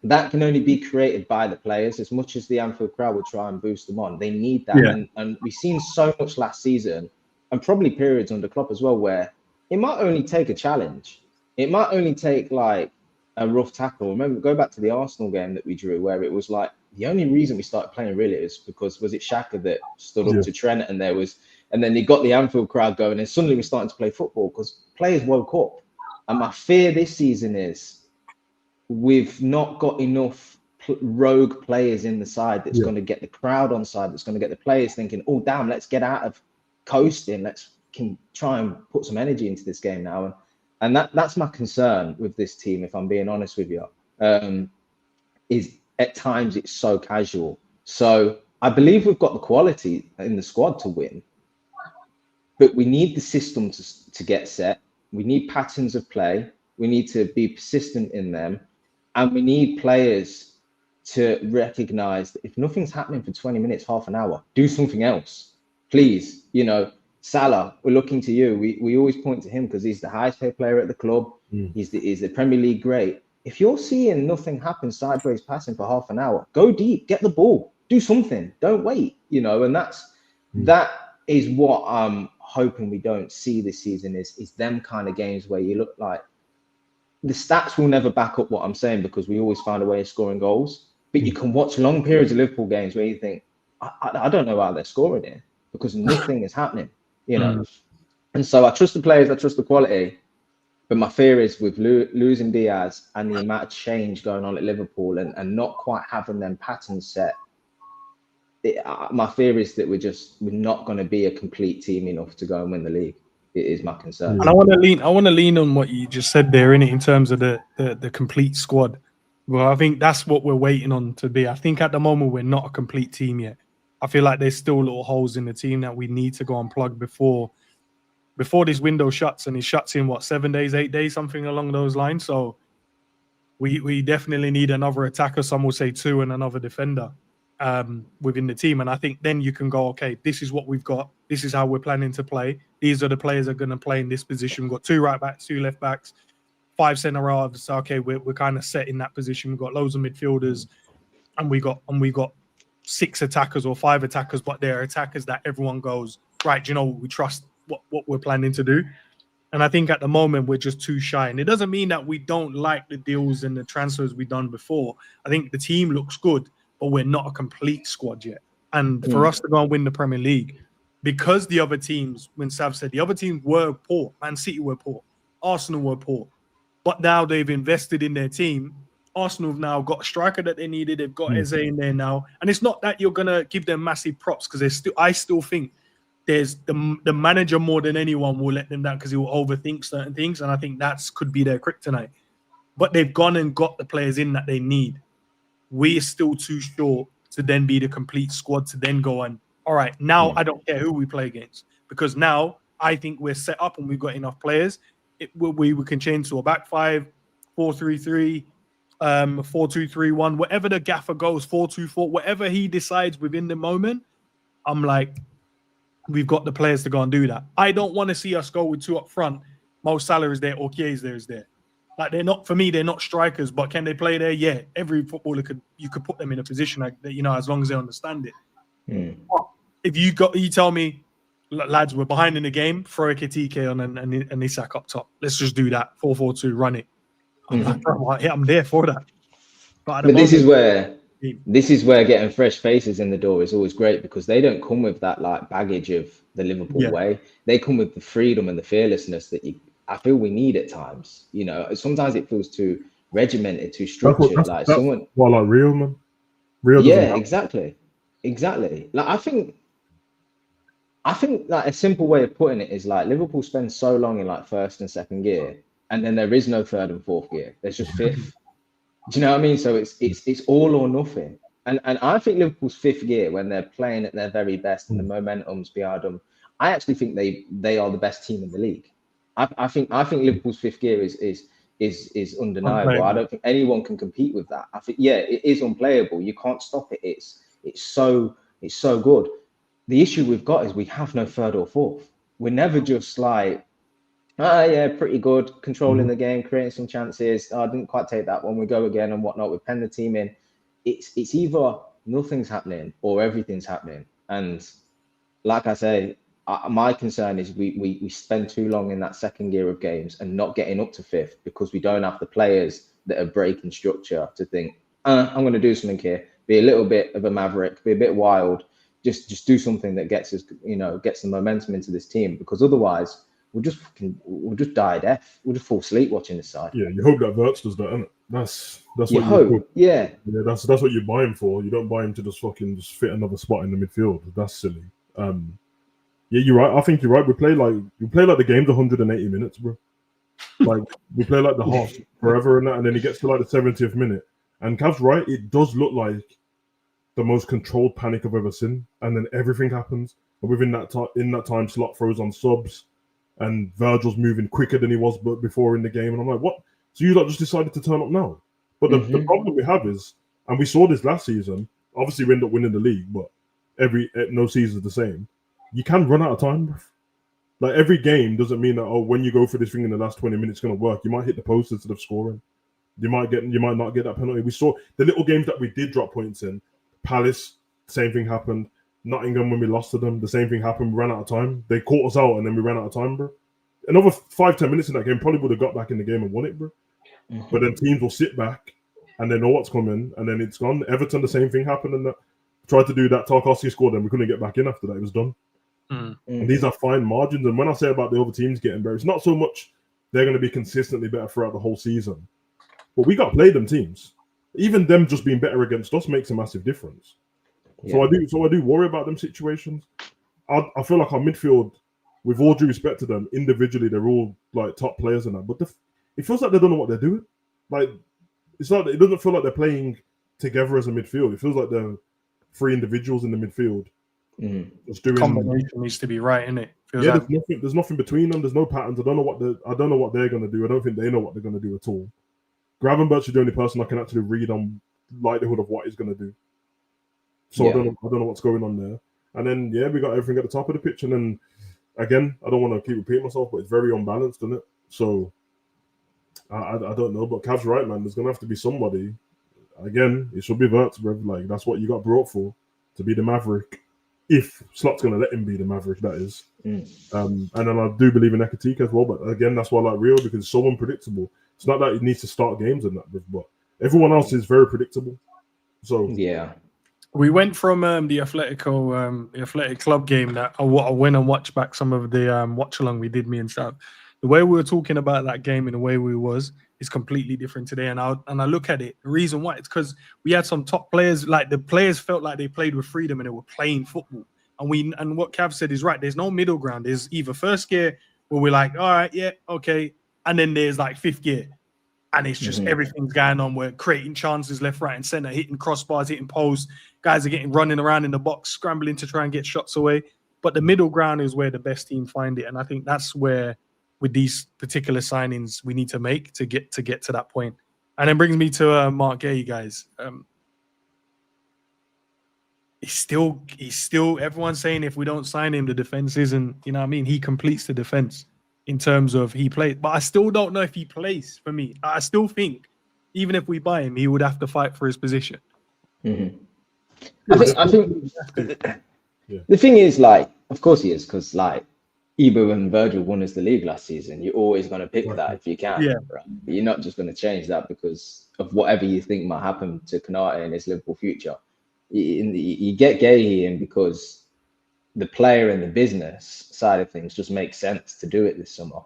that can only be created by the players. As much as the Anfield crowd will try and boost them on, they need that. Yeah. And we've seen so much last season, and probably periods under Klopp as well, where it might only take a challenge. It might only take like a rough tackle. Remember, go back to the Arsenal game that we drew, where it was like the only reason we started playing really is because, was it Xhaka that stood up to Trent, and then you got the Anfield crowd going, and suddenly we're starting to play football because players woke up. And my fear this season is we've not got enough rogue players in the side that's going to get the crowd on side, that's going to get the players thinking, oh damn, let's get out of coasting, can try and put some energy into this game now. And that's my concern with this team, if I'm being honest with you, is at times it's so casual. So I believe we've got the quality in the squad to win, but we need the system to get set. We need patterns of play. We need to be persistent in them. And we need players to recognize that if nothing's happening for 20 minutes, half an hour, do something else. Please, you know, Salah, we're looking to you. We always point to him because he's the highest paid player at the club. He's the Premier League great. If you're seeing nothing happen, sideways passing for half an hour, go deep, get the ball, do something. Don't wait, you know. And that is what I'm hoping we don't see this season, is them kind of games where you look like the stats will never back up what I'm saying, because we always find a way of scoring goals. But you can watch long periods of Liverpool games where you think, I don't know how they're scoring here, because nothing is happening, you know. And so I trust the players, I trust the quality, but my fear is with losing Diaz and the amount of change going on at Liverpool and not quite having them patterns set, my fear is that we're not going to be a complete team enough to go and win the league. It is my concern. And I want to lean on what you just said there, in terms of the complete squad. Well, I think that's what we're waiting on to be. I think at the moment we're not a complete team yet. I feel like there's still little holes in the team that we need to go and plug before this window shuts, and it shuts in 7 days, 8 days, something along those lines. So we definitely need another attacker. Some will say 2, and another defender within the team. And I think then you can go, okay, this is what we've got. This is how we're planning to play. These are the players that are going to play in this position. We've got 2 right backs, 2 left backs, 5 centre halves. So, okay, we're kind of set in that position. We've got loads of midfielders, and we got 6 attackers or 5 attackers, but they're attackers that everyone goes, right, you know, we trust what we're planning to do. And I think at the moment we're just too shy. And it doesn't mean that we don't like the deals and the transfers we've done before. I think the team looks good, but we're not a complete squad yet. And for us to go and win the Premier League, because the other teams, when Sav said the other teams were poor, Man City were poor, Arsenal were poor, but now they've invested in their team. Arsenal have now got a striker that they needed. They've got Eze in there now. And it's not that you're going to give them massive props, because I still think there's the manager more than anyone will let them down, because he will overthink certain things. And I think could be their kryptonite. But they've gone and got the players in that they need. We're still too short to then be the complete squad to then go on. All right, now I don't care who we play against, because now I think we're set up and we've got enough players. We can change to a back 5, 4-3-3, 4-2-3-1, whatever the gaffer goes, 4-2-4, whatever he decides within the moment. I'm like, we've got the players to go and do that. I don't want to see us go with 2 up front. Mo Salah is there, or Chiesa is there. Like, they're not, for me, they're not strikers, but can they play there? Yeah, every footballer you could put them in a position like that, you know, as long as they understand it. If you tell me, lads, we're behind in the game, throw a Ekatike on and Isak up top. Let's just do that. 4-4-2, run it. I'm there for that. But this is where getting fresh faces in the door is always great, because they don't come with that like baggage of the Liverpool way. They come with the freedom and the fearlessness that I feel we need at times. You know, sometimes it feels too regimented, too structured. That's well, like Real, man. Real yeah, exactly. Like I think like a simple way of putting it is like Liverpool spends so long in like first and second gear, and then there is no third and fourth gear. There's just fifth. Do you know what I mean? So it's all or nothing. And I think Liverpool's fifth gear, when they're playing at their very best and the momentum's behind them, I actually think they are the best team in the league. I think Liverpool's fifth gear is undeniable. I don't think anyone can compete with that. I think it is unplayable. You can't stop it. It's so good. The issue we've got is we have no third or fourth. We're never just like, pretty good, controlling the game, creating some chances. I didn't quite take that one. We go again and whatnot. We pen the team in. It's either nothing's happening or everything's happening. And like I say, my concern is we spend too long in that second gear of games and not getting up to fifth because we don't have the players that are breaking structure to think, I'm going to do something here, be a little bit of a maverick, be a bit wild, just do something that gets us, gets the momentum into this team, because otherwise we'll just die a death. We'll just fall asleep watching this side. Yeah, you hope that Wirtz does that, innit? That's what you hope. Yeah, that's what you buy him for. You don't buy him to just fit another spot in the midfield. That's silly. Yeah, you're right. I think you're right. We play like the game's 180 minutes, bro. Like we play like the half forever and that, and then he gets to like the 70th minute. And Cav's right. It does look like the most controlled panic I've ever seen, and then everything happens. And within that time, Slot throws on subs, and Virgil's moving quicker than he was before in the game. And I'm like, what? So you just decided to turn up now? But the problem we have is, and we saw this last season. Obviously, we end up winning the league, but no season's the same. You can run out of time. Like every game doesn't mean that when you go for this thing in the last 20 minutes, it's going to work. You might hit the post instead of scoring. You might not get that penalty. We saw the little games that we did drop points in. Palace, same thing happened. Nottingham, when we lost to them, the same thing happened. We ran out of time. They caught us out, and then we ran out of time, bro. Another 5-10 minutes in that game probably would have got back in the game and won it, bro. But then teams will sit back and they know what's coming, and then it's gone. Everton, the same thing happened, and that tried to do that. Tarkowski scored, and we couldn't get back in after that. It was done. And these are fine margins. And when I say about the other teams getting better, it's not so much they're going to be consistently better throughout the whole season, but we got to play them teams. Even them just being better against us makes a massive difference. Yeah. So I do worry about them situations. I feel like our midfield, with all due respect to them, individually they're all like top players and that, but it feels like they don't know what they're doing. Like it doesn't feel like they're playing together as a midfield. It feels like they're three individuals in the midfield. Just doing combination needs to be right, isn't it? There's nothing between them. There's no patterns. I don't know what they're going to do. I don't think they know what they're going to do at all. Gravenberch is the only person I can actually read on likelihood of what he's going to do. So I don't know what's going on there. And then we got everything at the top of the pitch. And then again, I don't want to keep repeating myself, but it's very unbalanced, isn't it? So I don't know. But Cav's right, man. There's going to have to be somebody. Again, it should be Wirtz, bro. Like that's what you got brought for, to be the maverick. If Slot's going to let him be the maverick, that is. And then I do believe in Ekatika as well. But again, that's why I like Rio, because it's so unpredictable. It's not that he needs to start games and that, but everyone else is very predictable. So we went from the Athletic Club game that I went and watched back some of the watch along we did, me and Sam. The way we were talking about that game and the way we was is completely different today. And I look at it. The reason why, it's because we had some top players. Like the players felt like they played with freedom and they were playing football. And what Cav said is right. There's no middle ground. There's either first gear where we're like, all right, yeah, okay, and then there's like fifth gear, and it's just everything's going on. We're creating chances left, right, and center, hitting crossbars, hitting posts. Guys are running around in the box, scrambling to try and get shots away. But the middle ground is where the best team find it, and I think that's where, with these particular signings, we need to make to get to that point. And then brings me to Marc Guehi, guys. He's still everyone's saying if we don't sign him, the defense isn't. You know what I mean? He completes the defense in terms of he plays, but I still don't know if he plays for me. I still think even if we buy him, he would have to fight for his position. I think the thing is, like, of course he is, because like Ibu and Virgil won us the league last season. You're always going to pick that if you can. Right? But you're not just going to change that because of whatever you think might happen to Konate in his Liverpool future. You get Guehi in because the player and the business side of things just makes sense to do it this summer.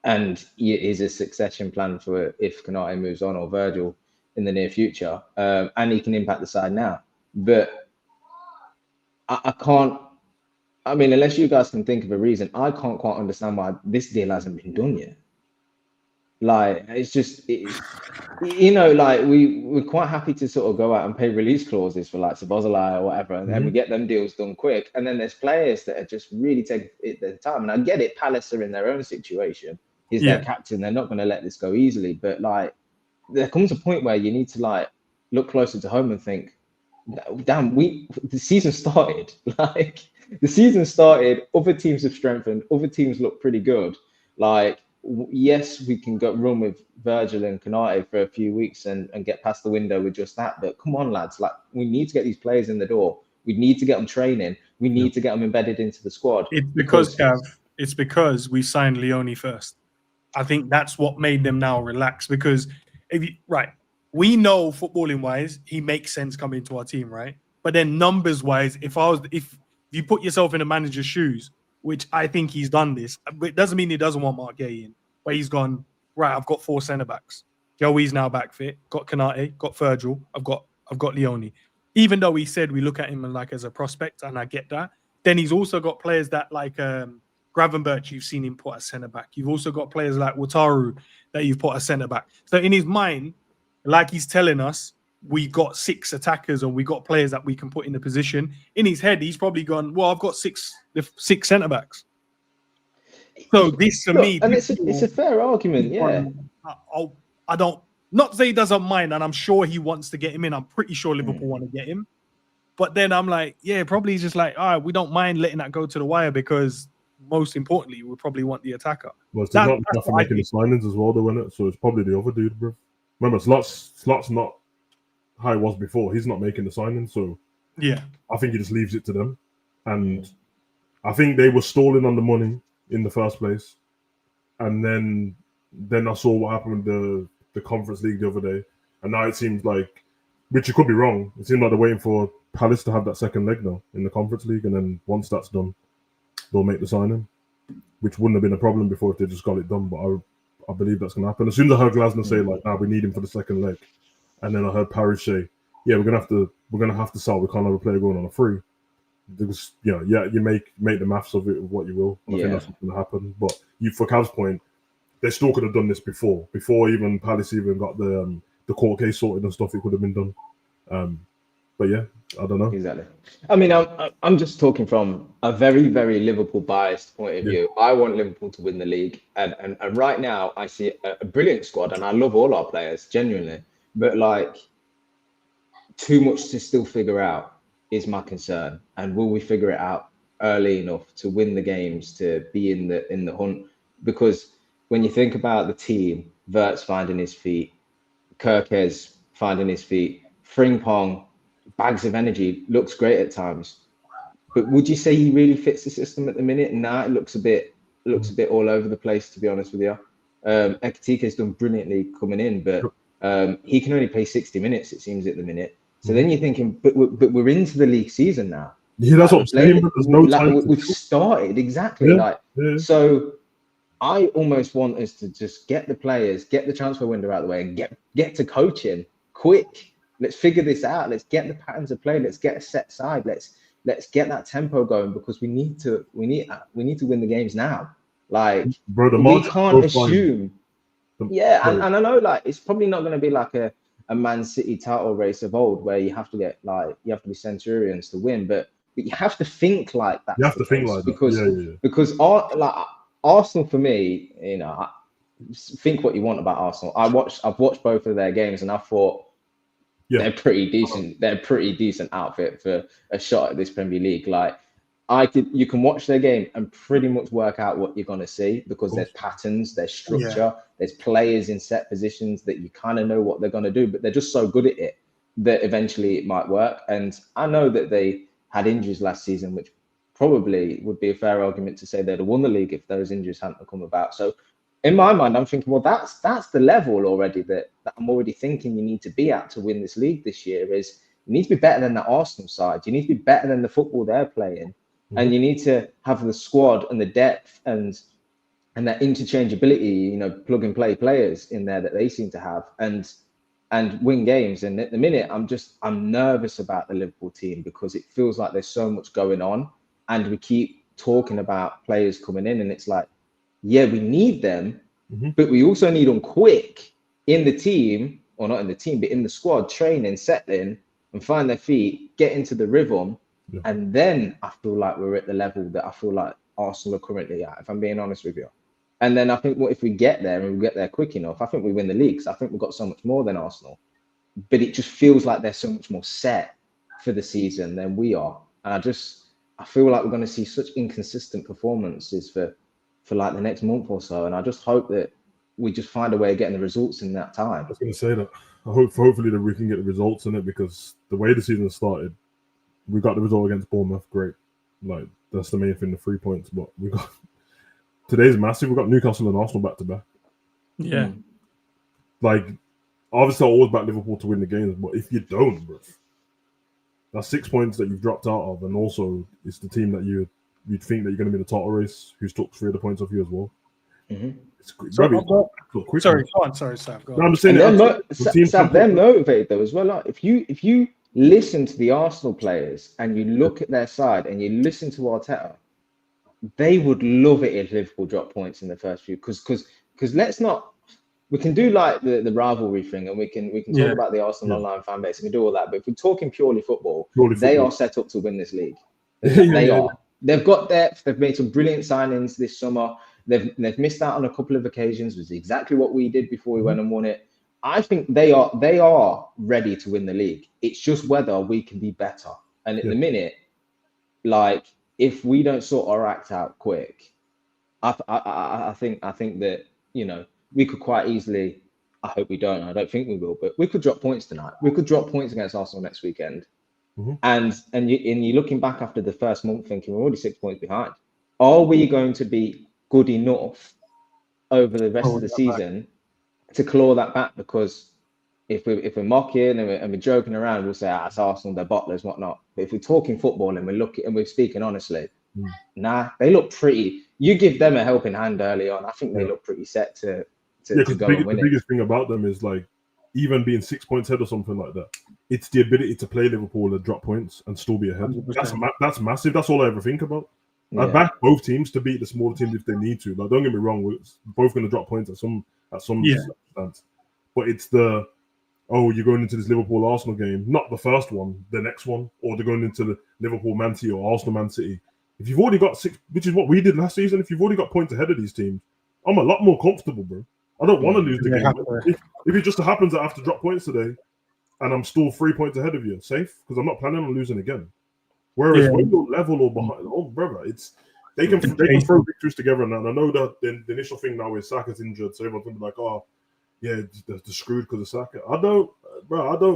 and is a succession plan for if Konate moves on or Virgil in the near future, and he can impact the side now. But I can't. I mean, unless you guys can think of a reason, I can't quite understand why this deal hasn't been done yet. Like, it's just, like we're quite happy to sort of go out and pay release clauses for like Szoboszlai or whatever, and then we get them deals done quick. And then there's players that are just really taking their time. And I get it, Palace are in their own situation. He's their captain. They're not going to let this go easily. But like, there comes a point where you need to like look closer to home and think, damn, the season started. Like, the season started. Other teams have strengthened. Other teams look pretty good. Like, yes, we can go run with Virgil and Konate for a few weeks and get past the window with just that. But come on, lads, like, we need to get these players in the door. We need to get them training. We need to get them embedded into the squad. It's because, Gav, it's because we signed Leone first. I think that's what made them now relax. Because we know footballing wise, he makes sense coming to our team, right? But then numbers wise, if you put yourself in a manager's shoes, which I think he's done this, but it doesn't mean he doesn't want Marc Guehi in. But he's gone, right, I've got 4 centre backs. Joey's now back fit, got Konate, got Virgil, I've got Leone. Even though he said we look at him like as a prospect, and I get that, then he's also got players that like Gravenberch, you've seen him put as centre back. You've also got players like Wataru that you've put as centre back. So in his mind, like he's telling us, we got 6 attackers, or we got players that we can put in the position. In his head, he's probably gone, well, I've got six centre backs. So this for me, and it's a fair argument, yeah. I don't, not to say he doesn't mind, and I'm sure he wants to get him in. I'm pretty sure Liverpool want to get him. But then I'm like, yeah, probably just like, all right, we don't mind letting that go to the wire, because most importantly, we probably want the attacker. Well, it's not enough for making the signings as well, though, isn't it? So it's probably the other dude, bro. Remember, Slot's not how it was before. He's not making the signings, so yeah, I think he just leaves it to them. And I think they were stalling on the money in the first place, and then I saw what happened with the Conference League the other day, and now it seems like, which you could be wrong, it seems like they're waiting for Palace to have that second leg now in the Conference League, and then once that's done, they'll make the signing, which wouldn't have been a problem before if they just got it done. But I believe that's going to happen. As soon as I heard Glasner say like, "Nah, we need him for the second leg," and then I heard Parish say, "Yeah, we're gonna have to sell. We can't have a player going on a free." Because you make the maths of it of what you will. I think that's what's going to happen. But for Cav's point, they still could have done this before even Palace even got the court case sorted and stuff. It could have been done. But yeah, I don't know. Exactly. I mean, I'm just talking from a very, very Liverpool biased point of view. I want Liverpool to win the league, and right now I see a brilliant squad, and I love all our players genuinely. But like, too much to still figure out is my concern. And will we figure it out early enough to win the games, to be in the hunt? Because when you think about the team, Wirtz finding his feet, Kirkes finding his feet, Frimpong, bags of energy, looks great at times. But would you say he really fits the system at the minute? Nah, it looks a bit all over the place, to be honest with you. Ekitike's done brilliantly coming in, but he can only play 60 minutes, it seems, at the minute. So then you're thinking, but we're into the league season now. Yeah, that's what I'm saying. But there's no time. We've started exactly. So I almost want us to just get the players, get the transfer window out of the way, and get to coaching quick. Let's figure this out. Let's get the patterns of play. Let's get a set side. Let's get that tempo going, because we need to win the games now. Like, bro, we can't assume. And I know, like, it's probably not going to be like a Man City title race of old where you have to be centurions to win, but you have to think like that. You have to think like that because Arsenal, for me, think what you want about Arsenal. I've watched both of their games, and I thought they're pretty decent. They're a pretty decent outfit for a shot at this Premier League. Like, you can watch their game and pretty much work out what you're going to see, because there's patterns, there's structure, there's players in set positions that you kind of know what they're going to do, but they're just so good at it that eventually it might work. And I know that they had injuries last season, which probably would be a fair argument to say they'd have won the league if those injuries hadn't come about. So in my mind, I'm thinking, well, that's the level already that I'm already thinking you need to be at to win this league this year. Is you need to be better than the Arsenal side. You need to be better than the football they're playing. And you need to have the squad and the depth and and that interchangeability, you know, plug and play players in there that they seem to have, and win games. And at the minute, I'm nervous about the Liverpool team because it feels like there's so much going on, and we keep talking about players coming in, and it's like, yeah, we need them, but we also need them quick in the team, or not in the team, but in the squad, training, settling, and find their feet, get into the rhythm. Yeah. And then I feel like we're at the level that I feel like Arsenal are currently at, if I'm being honest with you. And then I think, well, if we get there and we get there quick enough, I think we win the leagues. I think we've got so much more than Arsenal. But it just feels like they're so much more set for the season than we are. And I feel like we're going to see such inconsistent performances for like the next month or so. And I just hope that we just find a way of getting the results in that time. I was going to say that. I hope hopefully that we can get the results in it, because the way the season started, we got the result against Bournemouth, great. Like, that's the main thing, the 3 points. But we got today's massive. We got Newcastle and Arsenal back to back. Yeah. Like, obviously I always back Liverpool to win the games, but if you don't, bro, that's 6 points that you've dropped out of, and also it's the team that you'd think that you're going to be in the title race, who's took 3 of the points off you as well. Sorry, Sav. Go on. No, I'm just saying they're motivated though as well. Like, if you listen to the Arsenal players and you look at their side and you listen to Arteta, they would love it if Liverpool drop points in the first few, because let's not. We can do like the rivalry thing, and we can talk about the Arsenal online fan base, and we do all that. But if we're talking purely football, they are set up to win this league. They are. They've got depth. They've made some brilliant signings this summer. They've missed out on a couple of occasions, which is exactly what we did before we went and won it. I think they are ready to win the league. It's just whether we can be better. And at the minute, like, if we don't sort our act out quick, I think that, you know, we could quite easily. I hope we don't. I don't think we will, but we could drop points tonight. We could drop points against Arsenal next weekend. And you're looking back after the first month, thinking we're already 6 points behind. Are we going to be good enough over the rest of the season to claw that back? Because if we're mocking and we're joking around, we'll say, it's Arsenal, they're bottlers, whatnot. But if we're talking football and we're speaking honestly, they look pretty. You give them a helping hand early on. I think they look pretty set to go and win it. The biggest thing about them is, like, even being 6 points ahead or something like that, it's the ability to play Liverpool and drop points and still be ahead. 100%. That's massive. That's all I ever think about. I back both teams to beat the smaller teams if they need to. Like, don't get me wrong, we're both going to drop points at some circumstance. But it's you're going into this Liverpool Arsenal game, not the first one, the next one, or they're going into the Liverpool Man City or Arsenal Man City. If you've already got 6, which is what we did last season, if you've already got points ahead of these teams, I'm a lot more comfortable, bro. I don't want to lose the game. If it just happens that I have to drop points today and I'm still 3 points ahead of you, safe, because I'm not planning on losing again. Whereas when you're level or behind, brother, they can throw victories together now. And I know that the initial thing now is Saka's injured, so everyone's gonna be like, they're screwed because of Saka. I don't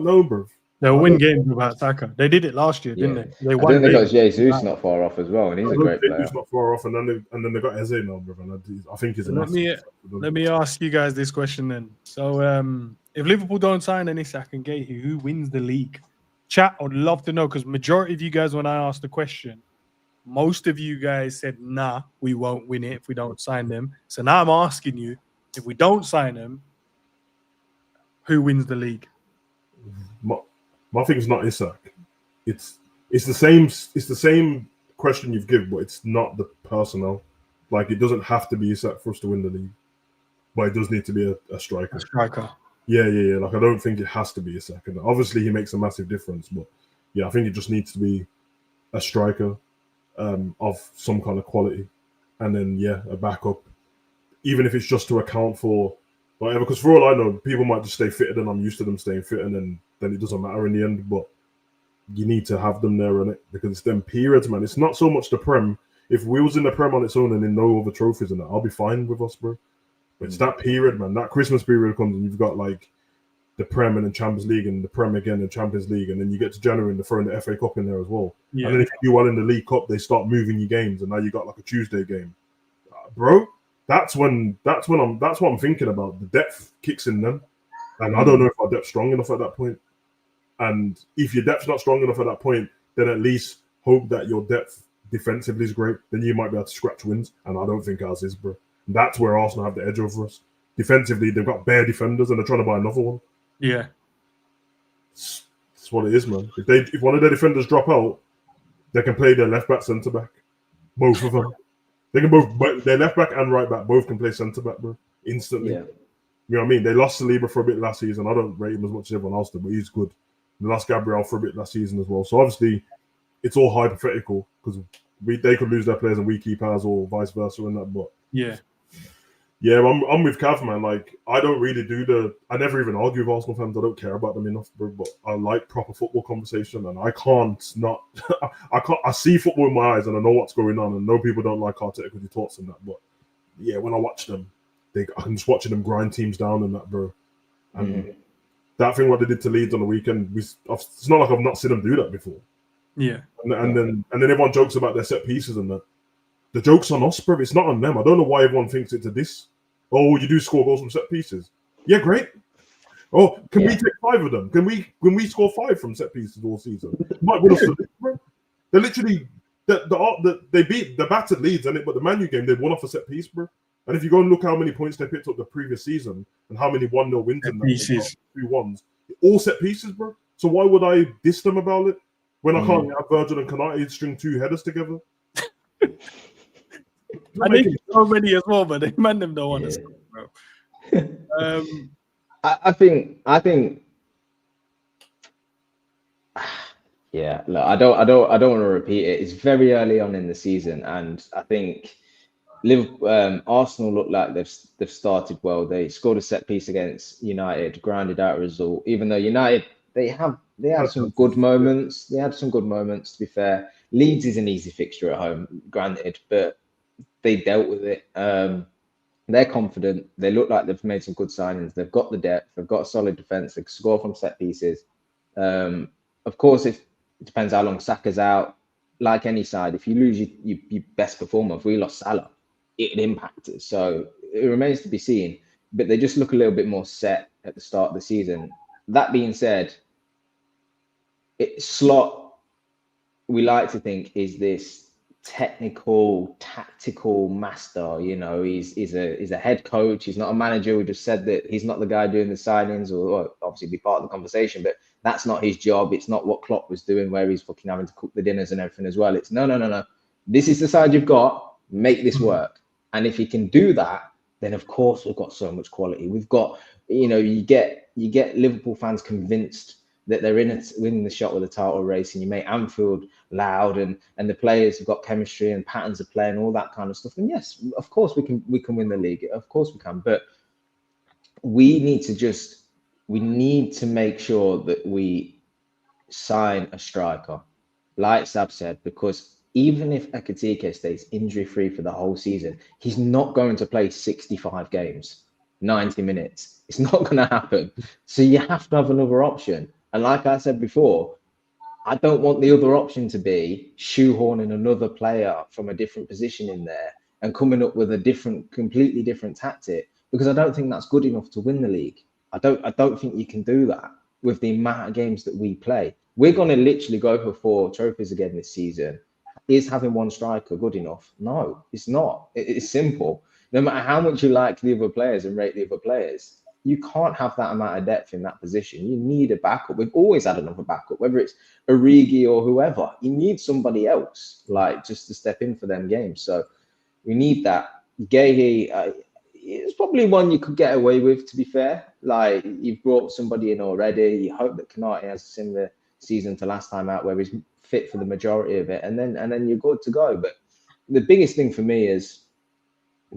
know, bro. They'll win games without Saka. They did it last year, didn't they? They won. I think they got Jesus not far off as well, and he's a great player. Jesus not far off, and then they got Eze now, brother. And I think he's a Let me ask you guys this question then. So, if Liverpool don't sign any Isak Guehi, who wins the league? Chat, I'd love to know, because majority of you guys, when I asked the question, most of you guys said, nah, we won't win it if we don't sign them. So now I'm asking you, if we don't sign them, who wins the league? My thing's not Isak. It's the same question you've given, but it's not the personnel. Like, it doesn't have to be Isak for us to win the league, but it does need to be a striker. Yeah. Like, I don't think it has to be Isak. And obviously, he makes a massive difference, but I think it just needs to be a striker of some kind of quality, and then a backup, even if it's just to account for whatever. Because for all I know, people might just stay fitter than I'm used to them staying fit, and then it doesn't matter in the end. But you need to have them there on it, because it's them periods, man. It's not so much the Prem. If we was in the Prem on its own and in no other trophies and that, I'll be fine with us, bro. But it's that period, man. That Christmas period comes and you've got like the Prem and then Champions League and the Prem again and Champions League, and then you get to January and they're throwing the FA Cup in there as well. And then if you do well in the League Cup, they start moving your games, and now you got like a Tuesday game, bro. That's what I'm thinking about. The depth kicks in then, and I don't know if our depth's strong enough at that point. And if your depth's not strong enough at that point, then at least hope that your depth defensively is great. Then you might be able to scratch wins, and I don't think ours is, bro. That's where Arsenal have the edge over us. Defensively, they've got bare defenders and they're trying to buy another one. Yeah. That's what it is, man. If one of their defenders drop out, they can play their left back, centre back. Both of them. They can both, their left back and right back both can play centre back, bro. Instantly. Yeah. You know what I mean? They lost Saliba for a bit last season. I don't rate him as much as everyone else did, but he's good. They lost Gabriel for a bit last season as well. So obviously, it's all hypothetical because they could lose their players and we keep ours, or vice versa, and that. But yeah, I'm with Cav, man. Like, I don't really I never even argue with Arsenal fans. I don't care about them enough, bro. But I like proper football conversation, and I can't not. I see football in my eyes, and I know what's going on. And no, people don't like Arteta because he talks and that. But yeah, when I watch them, I'm just watching them grind teams down and that, bro. And that thing what they did to Leeds on the weekend, it's not like I've not seen them do that before. Yeah. And then everyone jokes about their set pieces and that. The joke's on us, bro. It's not on them. I don't know why everyone thinks it's a this. Oh, you do score goals from set pieces. Yeah, great. Oh, can we take 5 of them? Can we score 5 from set pieces all season? Might win us the league, bro. They're literally they beat the battered Leeds, but the Man U game they won off a set piece, bro. And if you go and look how many points they picked up the previous season and how many 1-0 wins in that, 2-1s, all set pieces, bro. So why would I diss them about it when I can't have Virgil and Konate string 2 headers together? I think so many as well, but they man them don't want to stop, bro. I think yeah, look, I don't want to repeat it. It's very early on in the season, and I think Arsenal look like they've started well. They scored a set piece against United, grounded out a result. Even though United they had some good moments. They had some good moments, to be fair. Leeds is an easy fixture at home, granted, but they dealt with it. They're confident. They look like they've made some good signings. They've got the depth. They've got a solid defense. They can score from set pieces. Of course, it depends how long Saka's out. Like any side, if you lose your best performer, if we lost Salah, it'd impact us. So it remains to be seen. But they just look a little bit more set at the start of the season. That being said, Slot, we like to think, is this technical, tactical master. He's a head coach. He's not a manager. We just said that he's not the guy doing the signings, or obviously be part of the conversation, but that's not his job. It's not what Klopp was doing, where he's fucking having to cook the dinners and everything as well. It's no. This is the side you've got. Make this work. And if he can do that, then of course we've got so much quality. We've got, you get Liverpool fans convinced that they're winning the shot with the title race, and you make Anfield loud, and the players have got chemistry and patterns of play and all that kind of stuff. And yes, of course we can win the league. Of course we can. But we need to make sure that we sign a striker, like Sab said, because even if Ekitike stays injury-free for the whole season, he's not going to play 65 games, 90 minutes. It's not going to happen. So you have to have another option. And like I said before, I don't want the other option to be shoehorning another player from a different position in there and coming up with a completely different tactic, because I don't think that's good enough to win the league. I don't think you can do that with the amount of games that we play. We're going to literally go for 4 trophies again this season. Is having one striker good enough? No, it's not. It's simple. No matter how much you like the other players and rate the other players, you can't have that amount of depth in that position. You need a backup. We've always had another backup, whether it's Origi or whoever. You need somebody else, like, just to step in for them games. So we need that. Guehi is probably one you could get away with, to be fair. Like, you've brought somebody in already. You hope that Konate has a similar season to last time out, where he's fit for the majority of it, and then you're good to go. But the biggest thing for me is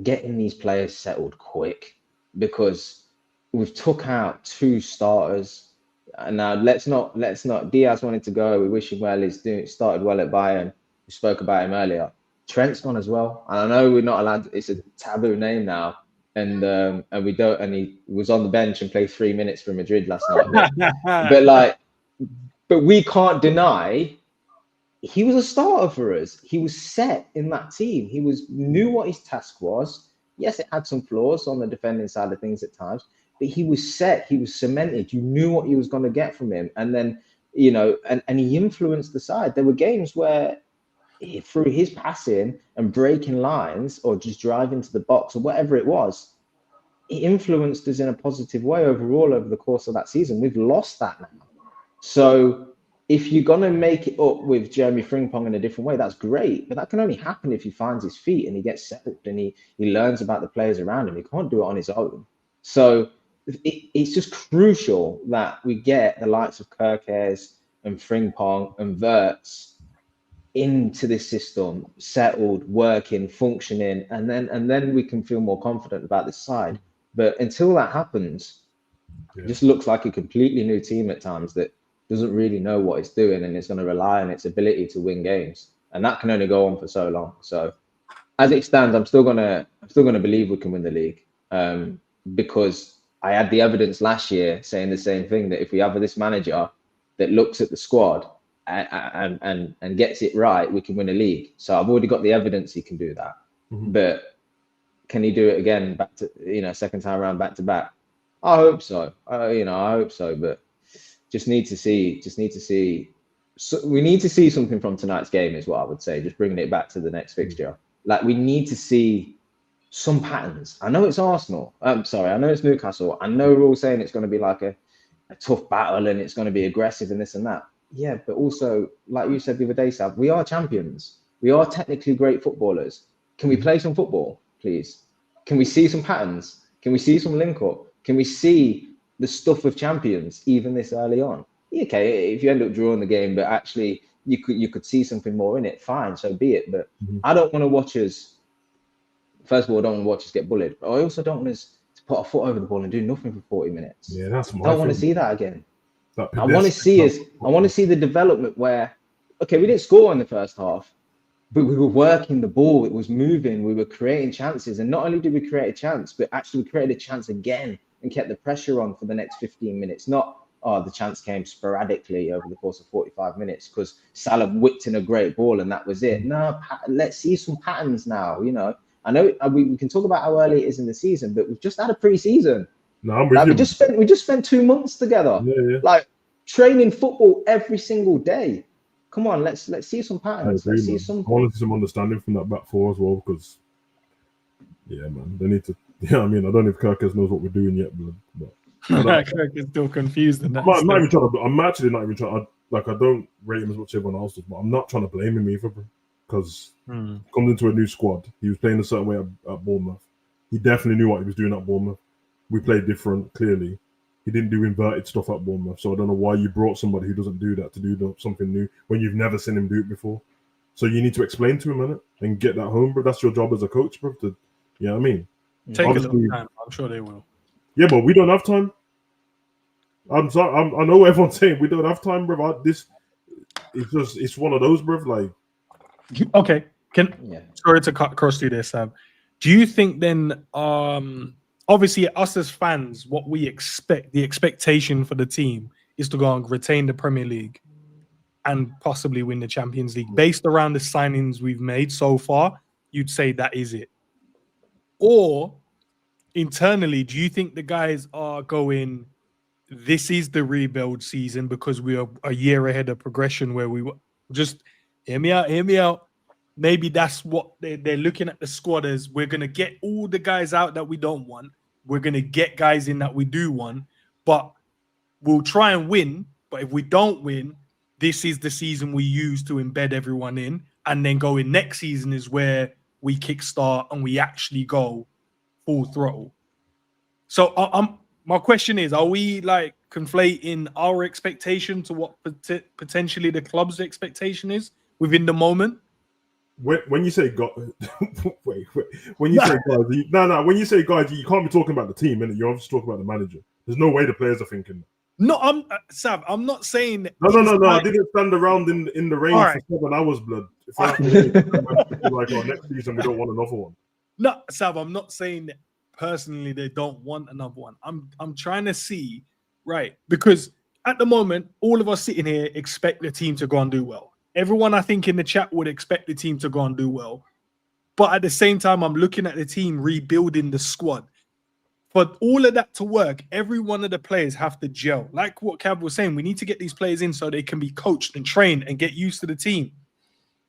getting these players settled quick, because we've took out 2 starters, and now let's not Diaz wanted to go. We wish him well. He's started well at Bayern. We spoke about him earlier. Trent's gone as well, and I know we're not allowed. It's a taboo name now, and we don't. And he was on the bench and played 3 minutes for Madrid last night. But we can't deny he was a starter for us. He was set in that team. He knew what his task was. Yes, it had some flaws on the defending side of things at times, but he was set. He was cemented. You knew what you was going to get from him. And then, and he influenced the side. There were games where through his passing and breaking lines or just driving to the box or whatever it was, it influenced us in a positive way overall over the course of that season. We've lost that now. So if you're going to make it up with Jeremy Frimpong in a different way, that's great. But that can only happen if he finds his feet and he gets settled and he learns about the players around him. He can't do it on his own. So it's just crucial that we get the likes of Kerkez and Frimpong and Wirtz into this system, settled, working, functioning, and then we can feel more confident about this side. But until that happens, it just looks like a completely new team at times that doesn't really know what it's doing, and it's going to rely on its ability to win games, and that can only go on for so long. So, as it stands, I'm still gonna believe we can win the league, because I had the evidence last year saying the same thing, that if we have this manager that looks at the squad and gets it right, we can win a league. So I've already got the evidence he can do that. But can he do it again, back to second time around, back to back? I hope so. I hope so. But just need to see. So we need to see something from tonight's game, is what I would say. Just bringing it back to the next fixture. Like, we need to see some patterns. I know it's Arsenal. I know it's Newcastle. I know we're all saying it's going to be like a tough battle and it's going to be aggressive and this and that. Yeah, but also, like you said the other day, Sav, we are champions. We are technically great footballers. Can we play some football, please? Can we see some patterns? Can we see some link up? Can we see the stuff of champions even this early on? Okay, if you end up drawing the game, but actually you could see something more in it, fine, so be it. But I don't want to watch us. First of all, I don't want to watch us get bullied, but I also don't want us to put our foot over the ball and do nothing for 40 minutes. Yeah, that's my I don't want to see that again. I want to see the development where, okay, we didn't score in the first half, but we were working the ball. It was moving. We were creating chances. And not only did we create a chance, but actually we created a chance again and kept the pressure on for the next 15 minutes. Not, the chance came sporadically over the course of 45 minutes because Salah whipped in a great ball and that was it. No, let's see some patterns now. I know we can talk about how early it is in the season, but we've just had a pre-season. No, I'm with you. We just spent 2 months together, like training football every single day. Come on, let's see some patterns. Let's see some. I want to see some understanding from that back four as well, because man, they need to. Yeah, I mean, I don't know if Kerkez knows what we're doing yet, but Kirk is still confused in that. I'm actually not even trying. I don't rate him as much as everyone else does, but I'm not trying to blame him either, because coming into a new squad, he was playing a certain way at Bournemouth. He definitely knew what he was doing at Bournemouth. We played different, clearly. He didn't do inverted stuff at Bournemouth, so I don't know why you brought somebody who doesn't do that to do something new when you've never seen him do it before. So you need to explain to him, innit, and get that home, bro. That's your job as a coach, bro. You know what I mean? Take a little time. I'm sure they will. Yeah, but we don't have time. I'm sorry. I know what everyone's saying. We don't have time, bro. It's one of those, bro. Like, okay. Sorry to cut across through this, Sam. Do you think then, obviously us as fans, what we expect, the expectation for the team is to go and retain the Premier League and possibly win the Champions League based around the signings we've made so far? You'd say that is it. Or internally, do you think the guys are going, this is the rebuild season because we are a year ahead of progression where we were just, hear me out. Maybe that's what they're looking at the squad as. We're going to get all the guys out that we don't want. We're going to get guys in that we do want, but we'll try and win. But if we don't win, this is the season we use to embed everyone in. And then going next season is where we kickstart and we actually go full throttle. So my question is, are we like conflating our expectation to what potentially the club's expectation is within the moment? When you say God, wait. When you say guys, when you say guys, you can't be talking about the team, innit? You're obviously talking about the manager. There's no way the players are thinking. No, Sav, I'm not saying. No. I didn't stand around in the rain for 7 hours, blood. If I have to like, next season we don't want another one. No, Sav, I'm not saying that personally they don't want another one. I'm trying to see, right? Because at the moment, all of us sitting here expect the team to go and do well. Everyone, I think, in the chat would expect the team to go and do well. But at the same time, I'm looking at the team rebuilding the squad. For all of that to work, every one of the players have to gel. Like what Cav was saying, we need to get these players in so they can be coached and trained and get used to the team.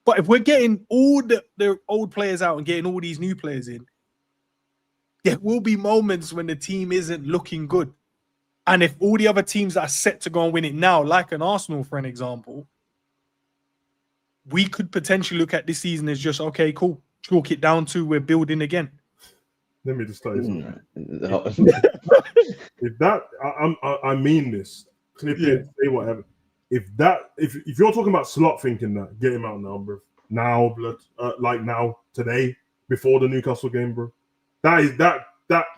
But if we're getting all the old players out and getting all these new players in, there will be moments when the team isn't looking good. And if all the other teams that are set to go and win it now, like an Arsenal, for an example, we could potentially look at this season as just, okay, cool, chalk it down to we're building again. Let me just tell you something. If that, I mean this. Clip it, say whatever. If you're talking about slot thinking that, get him out now, bro. Now, blood, like now, today, before the Newcastle game, bro. That,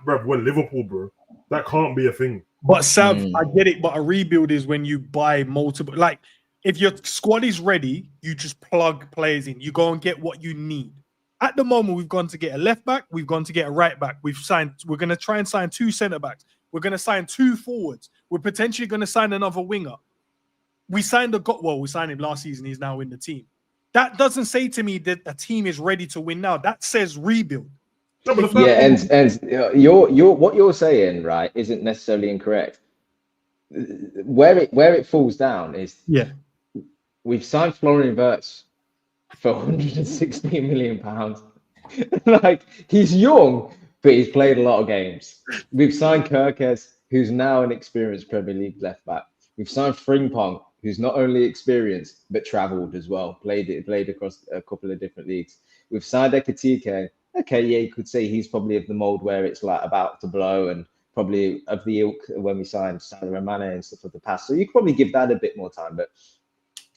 bro. We're Liverpool, bro. That can't be a thing. But Sav, I get it. But a rebuild is when you buy multiple. Like, if your squad is ready, you just plug players in. You go and get what you need. At the moment, we've gone to get a left back. We've gone to get a right back. We're going to try and sign 2 centre backs. We're going to sign 2 forwards. We're potentially going to sign another winger. We signed we signed him last season. He's now in the team. That doesn't say to me that a team is ready to win now. That says rebuild. And what you're saying, right, isn't necessarily incorrect. Where it falls down is we've signed Florian Wirtz for £116 million. Like, he's young, but he's played a lot of games. We've signed Kirkes, who's now an experienced Premier League left back. We've signed Frimpong, who's not only experienced but travelled as well, played across a couple of different leagues. We've signed Ekitike. Okay, yeah, you could say he's probably of the mold where it's like about to blow, and probably of the ilk when we signed Salah and Mane and stuff of the past. So you could probably give that a bit more time.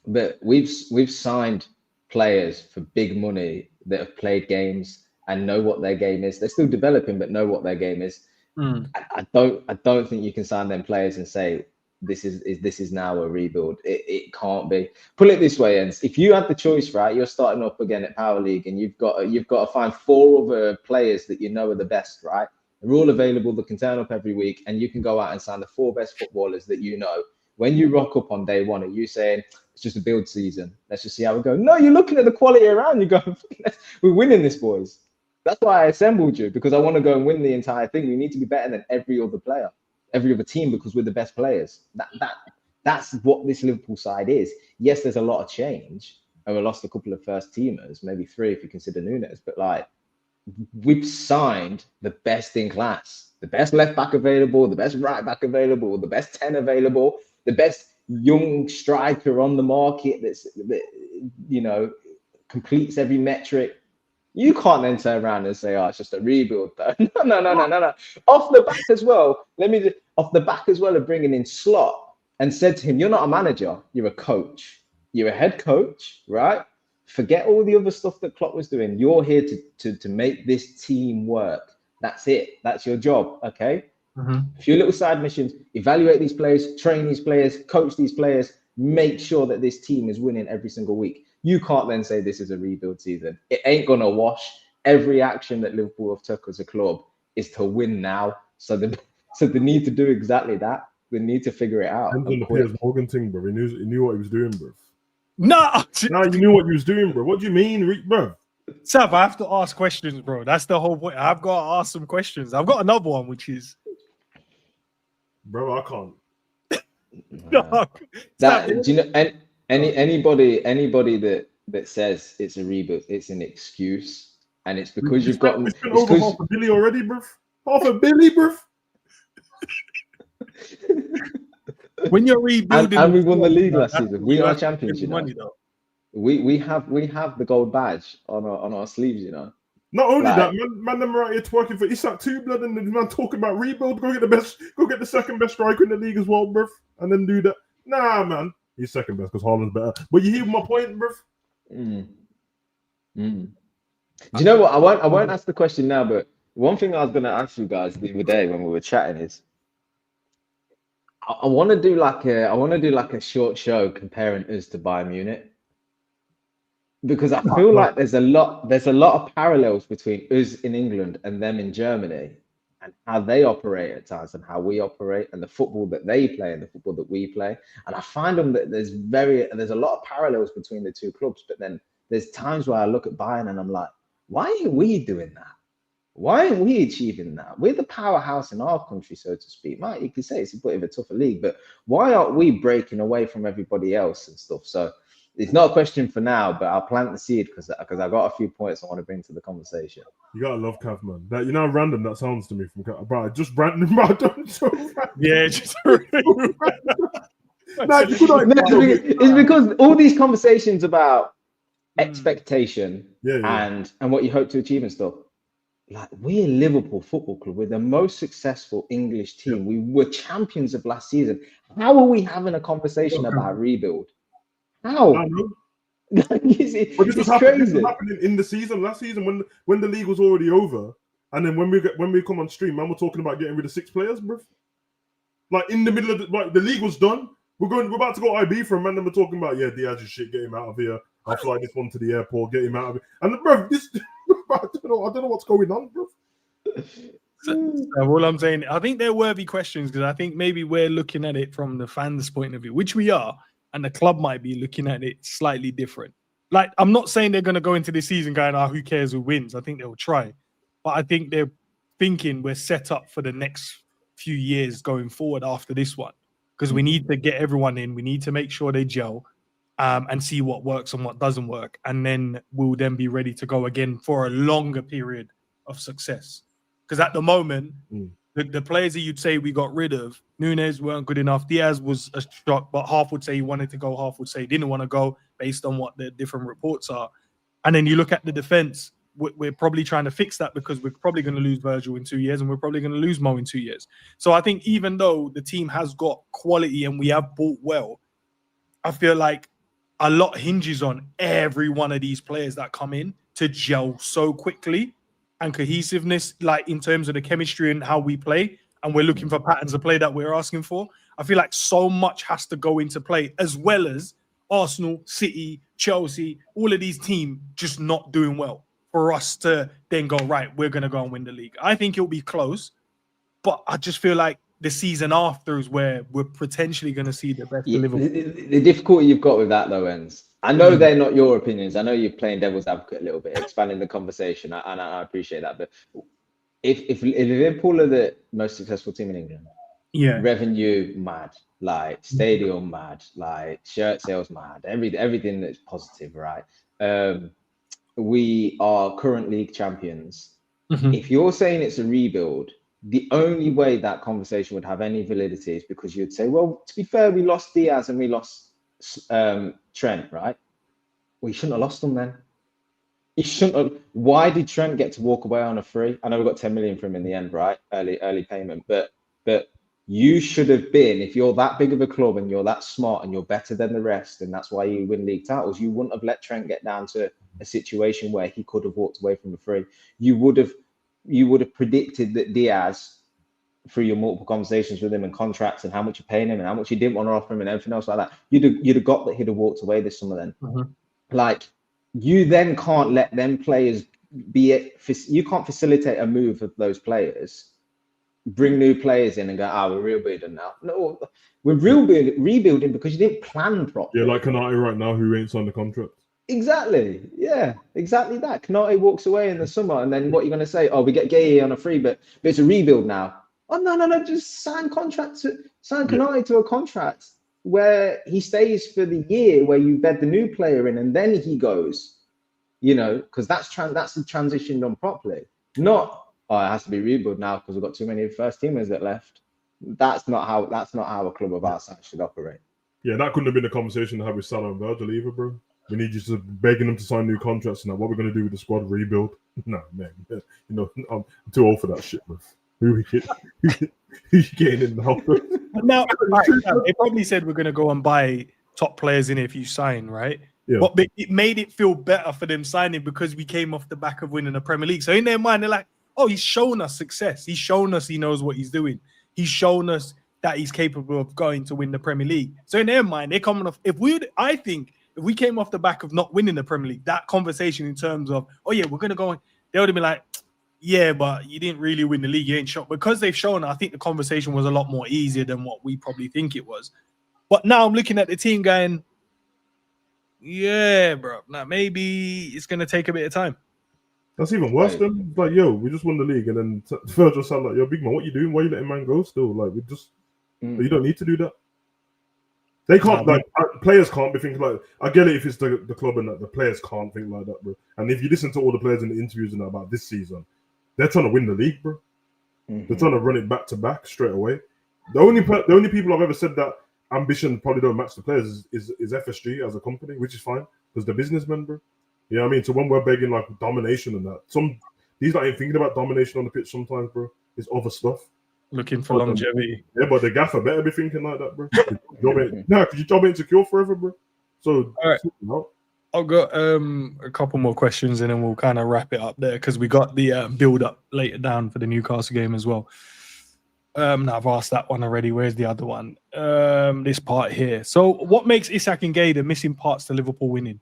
But we've signed players for big money that have played games and know what their game is. They're still developing, but know what their game is. I don't think you can sign them players and say this is now a rebuild. It can't be. Put it this way, and if you had the choice, right, you're starting up again at Power League, and you've got to find 4 other players that you know are the best, right? They're all available. They can turn up every week, and you can go out and sign the 4 best footballers that you know. When you rock up on day one, are you saying it's just a build season? Let's just see how we go. No, you're looking at the quality around. You go, we're winning this, boys. That's why I assembled you, because I want to go and win the entire thing. We need to be better than every other player, every other team, because we're the best players. That's what this Liverpool side is. Yes, there's a lot of change, and we lost a couple of first teamers, maybe 3 if you consider Nunes. But like, we've signed the best in class, the best left back available, the best right back available, the best 10 available, the best young striker on the market that completes every metric. You can't then turn around and say, "Oh, it's just a rebuild." Though. No. Off the back as well. Off the back as well of bringing in Slot and said to him, "You're not a manager. You're a coach. You're a head coach, right? Forget all the other stuff that Klopp was doing. You're here to make this team work. That's it. That's your job. Okay." A few little side missions, evaluate these players, train these players, coach these players, make sure that this team is winning every single week. You can't then say this is a rebuild season. It ain't going to wash. Every action that Liverpool have took as a club is to win now. So they need to do exactly that. They need to figure it out. And the Piers Morgan thing, bro. He knew what he was doing, bro. No, you knew what you was doing, bro. What do you mean, bro? Sav, I have to ask questions, bro. That's the whole point. I've got to ask some questions. I've got another one, which is, bro, I can't. No. Do you know? Anybody that says it's a rebuild, it's an excuse, and it's because you've got over $500 million already, bro. $500 million, bro. When you're rebuilding, and we won the league last season. We are champions, you know. Money, though. We have the gold badge on our sleeves, you know. Not only that, man, them right here twerking for Isak too, blood, and the man talking about rebuild. Go get the second best striker in the league as well, bruv, and then do that. Nah, man, he's second best because Haaland's better. But you hear my point, bruv. Do you know what? I won't ask the question now, but one thing I was gonna ask you guys the other day when we were chatting is, I want to do like a short show comparing us to Bayern Munich. Because I feel like there's a lot of parallels between us in England and them in Germany, and how they operate at times and how we operate, and the football that they play and the football that we play. And I find that there's a lot of parallels between the two clubs. But then there's times where I look at Bayern and I'm like, why ain't we doing that? Why aren't we achieving that? We're the powerhouse in our country, so to speak. You could say it's a bit of a tougher league, but why aren't we breaking away from everybody else and stuff? So It's not a question for now, but I'll plant the seed because I've got a few points I want to bring to the conversation. You gotta love Cav, man. That, you know how random that sounds to me from Cav. Bro, just random. Bro, so random. Yeah, just Nah, you could like, it's because all these conversations about expectation and what you hope to achieve and stuff. Like, we're Liverpool Football Club. We're the most successful English team. We were champions of last season. How are we having a conversation about rebuild? How? But this was crazy. Happening in the season, last season, when the league was already over, and then when we come on stream, man, we're talking about getting rid of 6 players, bro. Like in the middle of the league was done. We're about to go IB for a man, and we're talking about Diaz is shit, get him out of here. I'll fly this one to the airport, get him out of it. And bro, this I don't know what's going on, bro. So all I'm saying, I think they're worthy questions because I think maybe we're looking at it from the fans' point of view, which we are, and the club might be looking at it slightly different. Like, I'm not saying they're going to go into this season going, who cares who wins? I think they'll try. But I think they're thinking we're set up for the next few years going forward after this one because we need to get everyone in. We need to make sure they gel and see what works and what doesn't work. And then we'll then be ready to go again for a longer period of success. Because at the moment, the players that you'd say we got rid of, Nunes weren't good enough. Diaz was a shock, but half would say he wanted to go, half would say he didn't want to go based on what the different reports are. And then you look at the defense, we're probably trying to fix that because we're probably going to lose Virgil in 2 years and we're probably going to lose Mo in 2 years. So I think even though the team has got quality and we have bought well, I feel like a lot hinges on every one of these players that come in to gel so quickly and cohesiveness, like in terms of the chemistry and how we play. And we're looking for patterns of play that we're asking for. I feel like so much has to go into play, as well as Arsenal, City, Chelsea, all of these teams just not doing well for us to then go, right, we're going to go and win the league. I think it'll be close, but I just feel like the season after is where we're potentially going to see the best of Liverpool. The difficulty you've got with that, though, Enz, I know they're not your opinions. I know you're playing devil's advocate a little bit, expanding the conversation, and I appreciate that. But if Liverpool are the most successful team in England, revenue mad, like stadium mad, like shirt sales mad, everything that's positive, right? We are current league champions. If you're saying it's a rebuild, the only way that conversation would have any validity is because you'd say, well, to be fair, we lost Diaz and we lost Trent, right? Well, you shouldn't have lost them then. You shouldn't have. Why did Trent get to walk away on a free? I know we got 10 million from him in the end, right? Early payment, but you should have been, if you're that big of a club and you're that smart and you're better than the rest, and that's why you win league titles, you wouldn't have let Trent get down to a situation where he could have walked away from the free. You would have predicted that Diaz, through your multiple conversations with him and contracts and how much you're paying him and how much you didn't want to offer him and everything else like that, you'd have got that he'd have walked away this summer then. Like, you then can't let them players you can't facilitate a move of those players, bring new players in and go, we're rebuilding now. No, we're rebuilding because you didn't plan properly. Yeah, like Kanate right now, who ain't signed the contract. Exactly. Yeah, exactly that. Kanate walks away in the summer, and then what you're going to say? We get Guehi on a free, but it's a rebuild now. Oh, no. Just sign Kanate to a contract where he stays for the year, where you bed the new player in, and then he goes, because that's the transition done properly. Not, it has to be rebuild now because we've got too many first teamers that left. That's not how a club of our size should operate. Yeah, that couldn't have been a conversation to have with Salah and Virgil either, bro. We need you to begging them to sign new contracts now. What we're going to do with the squad rebuild? No, man. I'm too old for that shit, bro. Who you getting in now? Now, they probably said we're going to go and buy top players in it if you sign, right? Yeah. But it made it feel better for them signing because we came off the back of winning the Premier League. So in their mind, they're like, he's shown us success. He's shown us he knows what he's doing. He's shown us that he's capable of going to win the Premier League. So in their mind, they're coming off. If we came off the back of not winning the Premier League, that conversation in terms of, we're going to go on, they would have been like, yeah, but you didn't really win the league. You ain't shocked. Because they've shown, I think the conversation was a lot more easier than what we probably think it was. But now I'm looking at the team going, yeah, bro, now maybe it's going to take a bit of time. That's even worse than, like, we just won the league. And then Virgil said, like, big man, what you doing? Why are you letting man go still? Like, you don't need to do that. They can't players can't be thinking like. I get it if it's the club and that the players can't think like that, bro. And if you listen to all the players in the interviews and that about this season, they're trying to win the league, bro. They're trying to run it back to back straight away. The only people I've ever said that ambition probably don't match the players is FSG as a company, which is fine because they're businessmen, bro. You know what I mean? So when we're begging like domination and that, these not even thinking about domination on the pitch sometimes, bro. It's other stuff. Looking for longevity. Yeah, but the gaffer better be thinking like that, bro. Because your job ain't secure forever, bro. So, all right. I've got a couple more questions and then we'll kind of wrap it up there because we got the build up later down for the Newcastle game as well. Now I've asked that one already. Where's the other one? This part here. So what makes Isak Guehi the missing parts to Liverpool winning?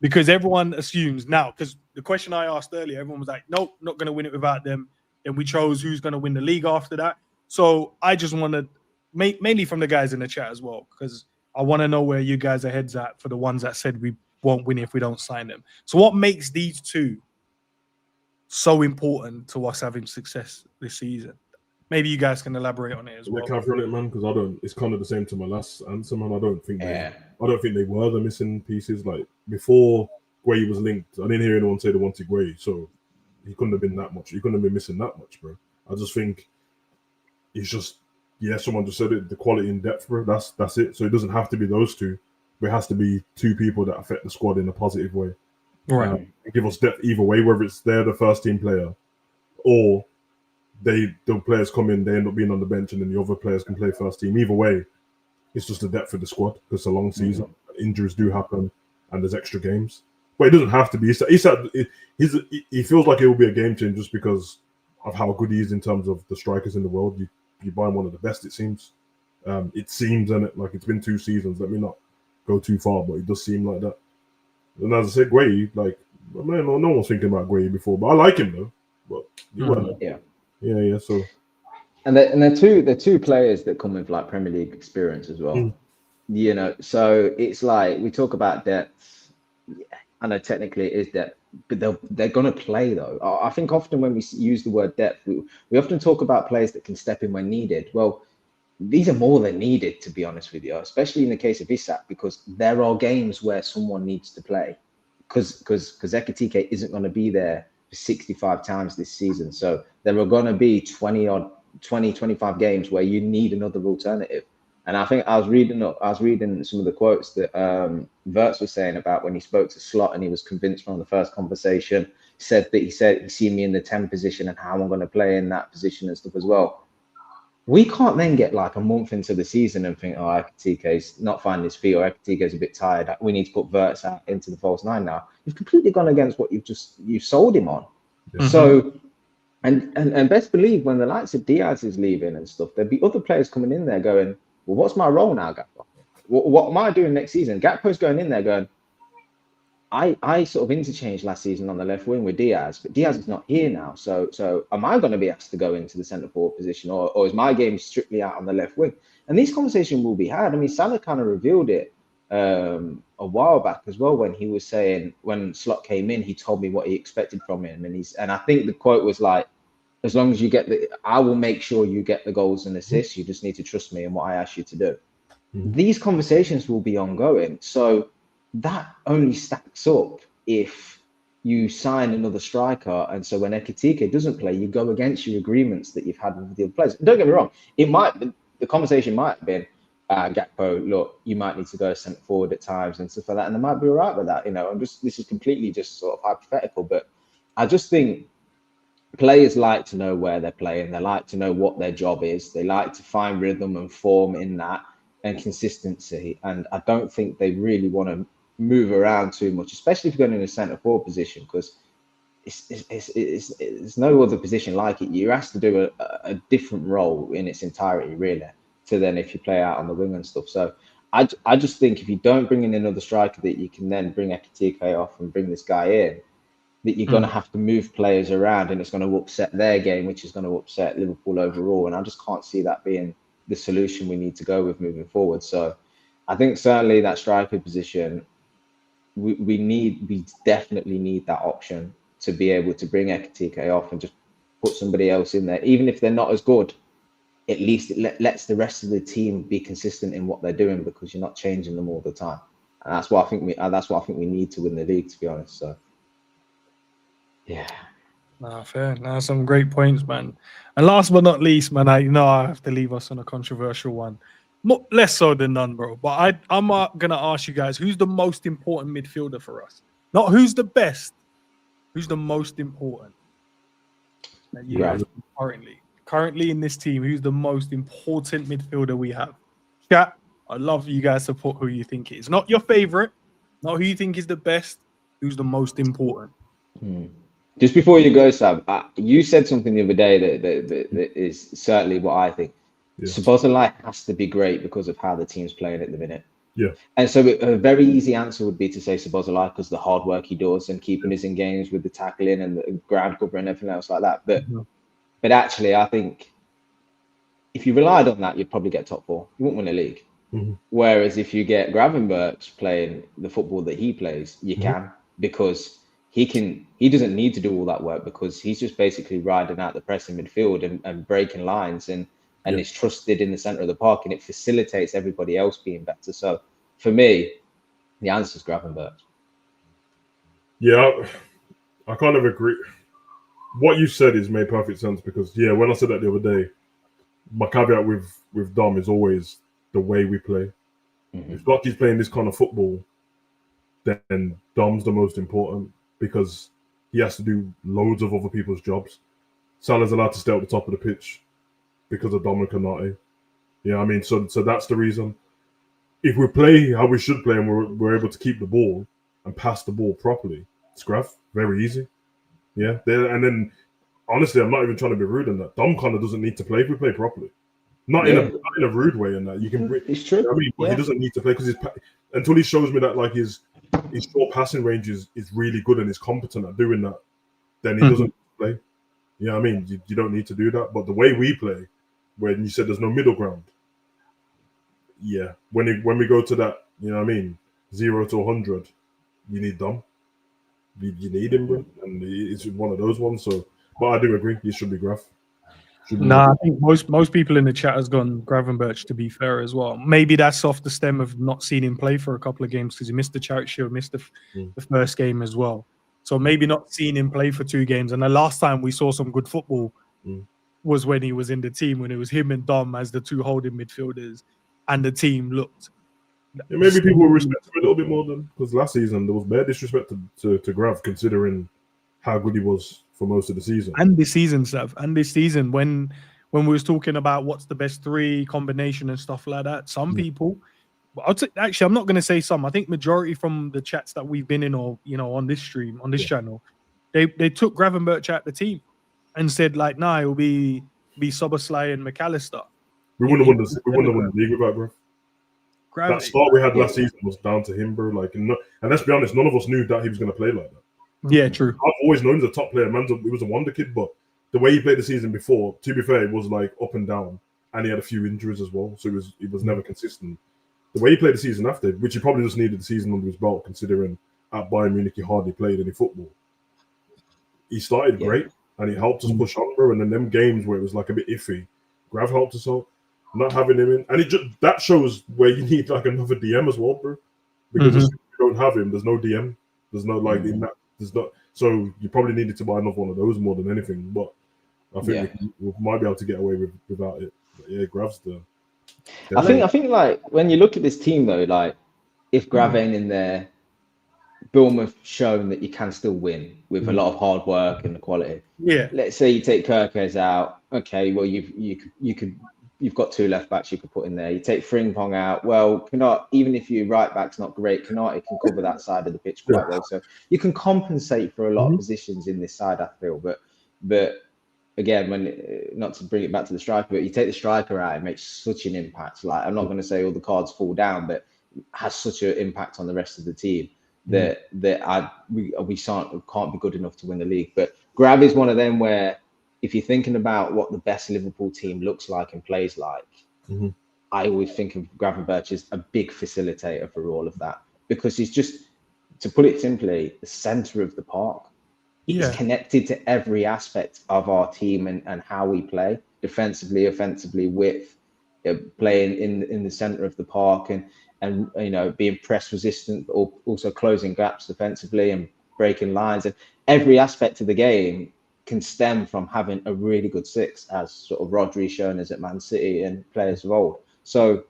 Because everyone assumes now, because the question I asked earlier, everyone was like, nope, not going to win it without them. Then we chose who's going to win the league after that. So I just want to, mainly from the guys in the chat as well, because I want to know where you guys are heads at for the ones that said we won't win if we don't sign them. So what makes these two so important to us having success this season? Maybe you guys can elaborate on it as well. Can I run it, man? Because I don't. It's kind of the same to my last answer, man. I don't think they were the missing pieces. Like before Guehi was linked, I didn't hear anyone say they wanted Guehi, so he couldn't have been that much. He couldn't have been missing that much, bro. I just think it's just someone just said it. The quality and depth, bro. That's it. So it doesn't have to be those two. But it has to be two people that affect the squad in a positive way. Right. Give us depth either way, whether it's they're the first team player or the players come in, they end up being on the bench, and then the other players can play first team. Either way, it's just the depth of the squad because it's a long season. Injuries do happen, and there's extra games. But it doesn't have to be. He feels like it will be a game changer just because of how good he is in terms of the strikers in the world. You buy him one of the best, it seems. It seems, and like it's been 2 seasons. Let me not go too far, but it does seem like that. And as I said, Guehi, like man, no one's thinking about Guehi before, but I like him though. But yeah. So, and they're two players that come with like Premier League experience as well. You know, so it's like we talk about depth. I know technically it is depth, but they're gonna play though. I think often when we use the word depth, we often talk about players that can step in when needed. Well, these are more than needed, to be honest with you, especially in the case of Isak, because there are games where someone needs to play because Ekitike isn't going to be there 65 times this season. So there are going to be 25 games where you need another alternative. And I think I was reading some of the quotes that Wirtz was saying about when he spoke to Slot and he was convinced from the first conversation, he said he'd seen me in the 10 position and how I'm going to play in that position and stuff as well. We can't then get like a month into the season and think, Ekitike's not finding his feet or Ekitike's a bit tired. We need to put Wirtz out into the false 9 now. You've completely gone against what you've sold him on. Mm-hmm. So, and best believe when the likes of Diaz is leaving and stuff, there'd be other players coming in there going, well, what's my role now, Gakpo? What am I doing next season? Gakpo's going in there going, I sort of interchanged last season on the left wing with Diaz, but Diaz is not here now. So am I going to be asked to go into the centre forward position, or is my game strictly out on the left wing? And these conversations will be had. I mean, Salah kind of revealed it a while back as well when he was saying when Slot came in, he told me what he expected from him, and I think the quote was like, as long as you get I will make sure you get the goals and assists. You just need to trust me and what I ask you to do. Mm-hmm. These conversations will be ongoing. So that only stacks up if you sign another striker. And so when Ekitike doesn't play, you go against your agreements that you've had with the other players. Don't get me wrong. The conversation might have been, Gakpo, look, you might need to go centre forward at times and stuff like that. And they might be all right with that. You know, this is completely just sort of hypothetical, but I just think players like to know where they're playing. They like to know what their job is. They like to find rhythm and form in that and consistency. And I don't think they really want to move around too much, especially if you're going in a centre forward position, because it's no other position like it. You're asked to do a different role in its entirety, really, to then if you play out on the wing and stuff. So I just think if you don't bring in another striker that you can then bring Ekitike off and bring this guy in, that you're going to have to move players around and it's going to upset their game, which is going to upset Liverpool overall. And I just can't see that being the solution we need to go with moving forward. So I think certainly that striker position, we definitely need that option to be able to bring Ekitike off and just put somebody else in there, even if they're not as good. at least it lets the rest of the team be consistent in what they're doing, because you're not changing them all the time. And that's what I think we need to win the league, to be honest. So yeah. Fair. Some great points, man. And last but not least, man, I have to leave us on a controversial one. Less so than none, bro. But I'm gonna ask you guys, who's the most important midfielder for us? Not who's the best, who's the most important? Yeah. Currently in this team, who's the most important midfielder we have? Chat, I'd love you guys to put who you think it is. Not your favorite, not who you think is the best, who's the most important. Just before you go, Sam, you said something the other day that is certainly what I think. Yeah. Szoboszlai has to be great because of how the team's playing at the minute. Yeah. And so a very easy answer would be to say Szoboszlai, because the hard work he does and keeping us in games with the tackling and the ground cover and everything else like that. But actually, I think if you relied on that, you'd probably get top 4. You wouldn't win a league. Whereas if you get Gravenberch playing the football that he plays, you can, because he doesn't need to do all that work, because he's just basically riding out the pressing midfield and breaking lines and is trusted in the center of the park, and it facilitates everybody else being better. So for me, the answer is Gravenberch. Yeah, I kind of agree. What you said is made perfect sense, because when I said that the other day, my caveat with Dom is always the way we play. If Lockie's playing this kind of football, then Dom's the most important, because he has to do loads of other people's jobs. Salah's allowed to stay at the top of the pitch because of Dom and Konate. Yeah, I mean, so that's the reason. If we play how we should play and we're able to keep the ball and pass the ball properly, it's very easy. Yeah, and then honestly, I'm not even trying to be rude in that. Dom kind of doesn't need to play if we play properly. Not in a rude way in that. You can. It's true. I mean, but he doesn't need to play, because until he shows me that like his short passing range is really good and is competent at doing that, then he doesn't play. You know what I mean? You don't need to do that. But the way we play, when you said there's no middle ground, when we go to that, you know what I mean, 0 to 100, you need Dom. You need him, bro, and it's one of those ones. So, but I do agree, he should be Graf. I think most people in the chat has gone Gravenberch, to be fair as well. Maybe that's off the stem of not seeing him play for a couple of games, because he missed the Charity Shield, missed the first game as well. So maybe not seeing him play for 2 games. And the last time we saw some good football was when he was in the team, when it was him and Dom as the 2 holding midfielders, and the team looked. Yeah, maybe people will respect him a little bit more than, because last season there was bare disrespect to Grav, considering how good he was for most of the season. And this season, Sav, when we was talking about what's the best 3 combination and stuff like that, some people, actually, I'm not going to say some, I think majority from the chats that we've been in, or on this stream, on this channel, they took Gravenberch out the team and said like, nah, it will be Szoboszlai and McAllister. We wouldn't have won the league without Grav. That start we had last season was down to him, bro. Like, and let's be honest, none of us knew that he was going to play like that. Yeah, true. I've always known he's a top player. He was a wonder kid, but the way he played the season before, to be fair, it was like up and down, and he had a few injuries as well, so he was never consistent. The way he played the season after, which he probably just needed the season under his belt, considering at Bayern Munich he hardly played any football. He started great, and he helped us push on, bro. And then them games where it was like a bit iffy, Grav helped us out. Not having him in, and that shows where you need like another DM as well, bro. Because if you don't have him, there's no DM. There's no like in that. There's not. So you probably needed to buy another one of those more than anything. But I think we might be able to get away without it. But yeah, Grav's the. I think like when you look at this team though, like if Grav ain't in there, Bournemouth shown that you can still win with a lot of hard work and the quality. Yeah. Let's say you take Kirkes out. Okay, well you've got 2 left backs you could put in there. You take Frimpong out. Well, even if your right back's not great, Konate can cover that side of the pitch quite well. So you can compensate for a lot of positions in this side, I feel. But again, when not to bring it back to the striker, but you take the striker out, it makes such an impact. Like, I'm not going to say all the cards fall down, but it has such an impact on the rest of the team that we can't be good enough to win the league. But Grav is one of them where, if you're thinking about what the best Liverpool team looks like and plays like, I always think of Gravenberch as a big facilitator for all of that, because he's just, to put it simply, the centre of the park. it's Yeah. connected to every aspect of our team and how we play defensively, offensively, width, playing in the center of the park, and you know, being press resistant, or also closing gaps defensively and breaking lines, and every aspect of the game can stem from having a really good six, as sort of Rodri shown us at Man City and players of old. So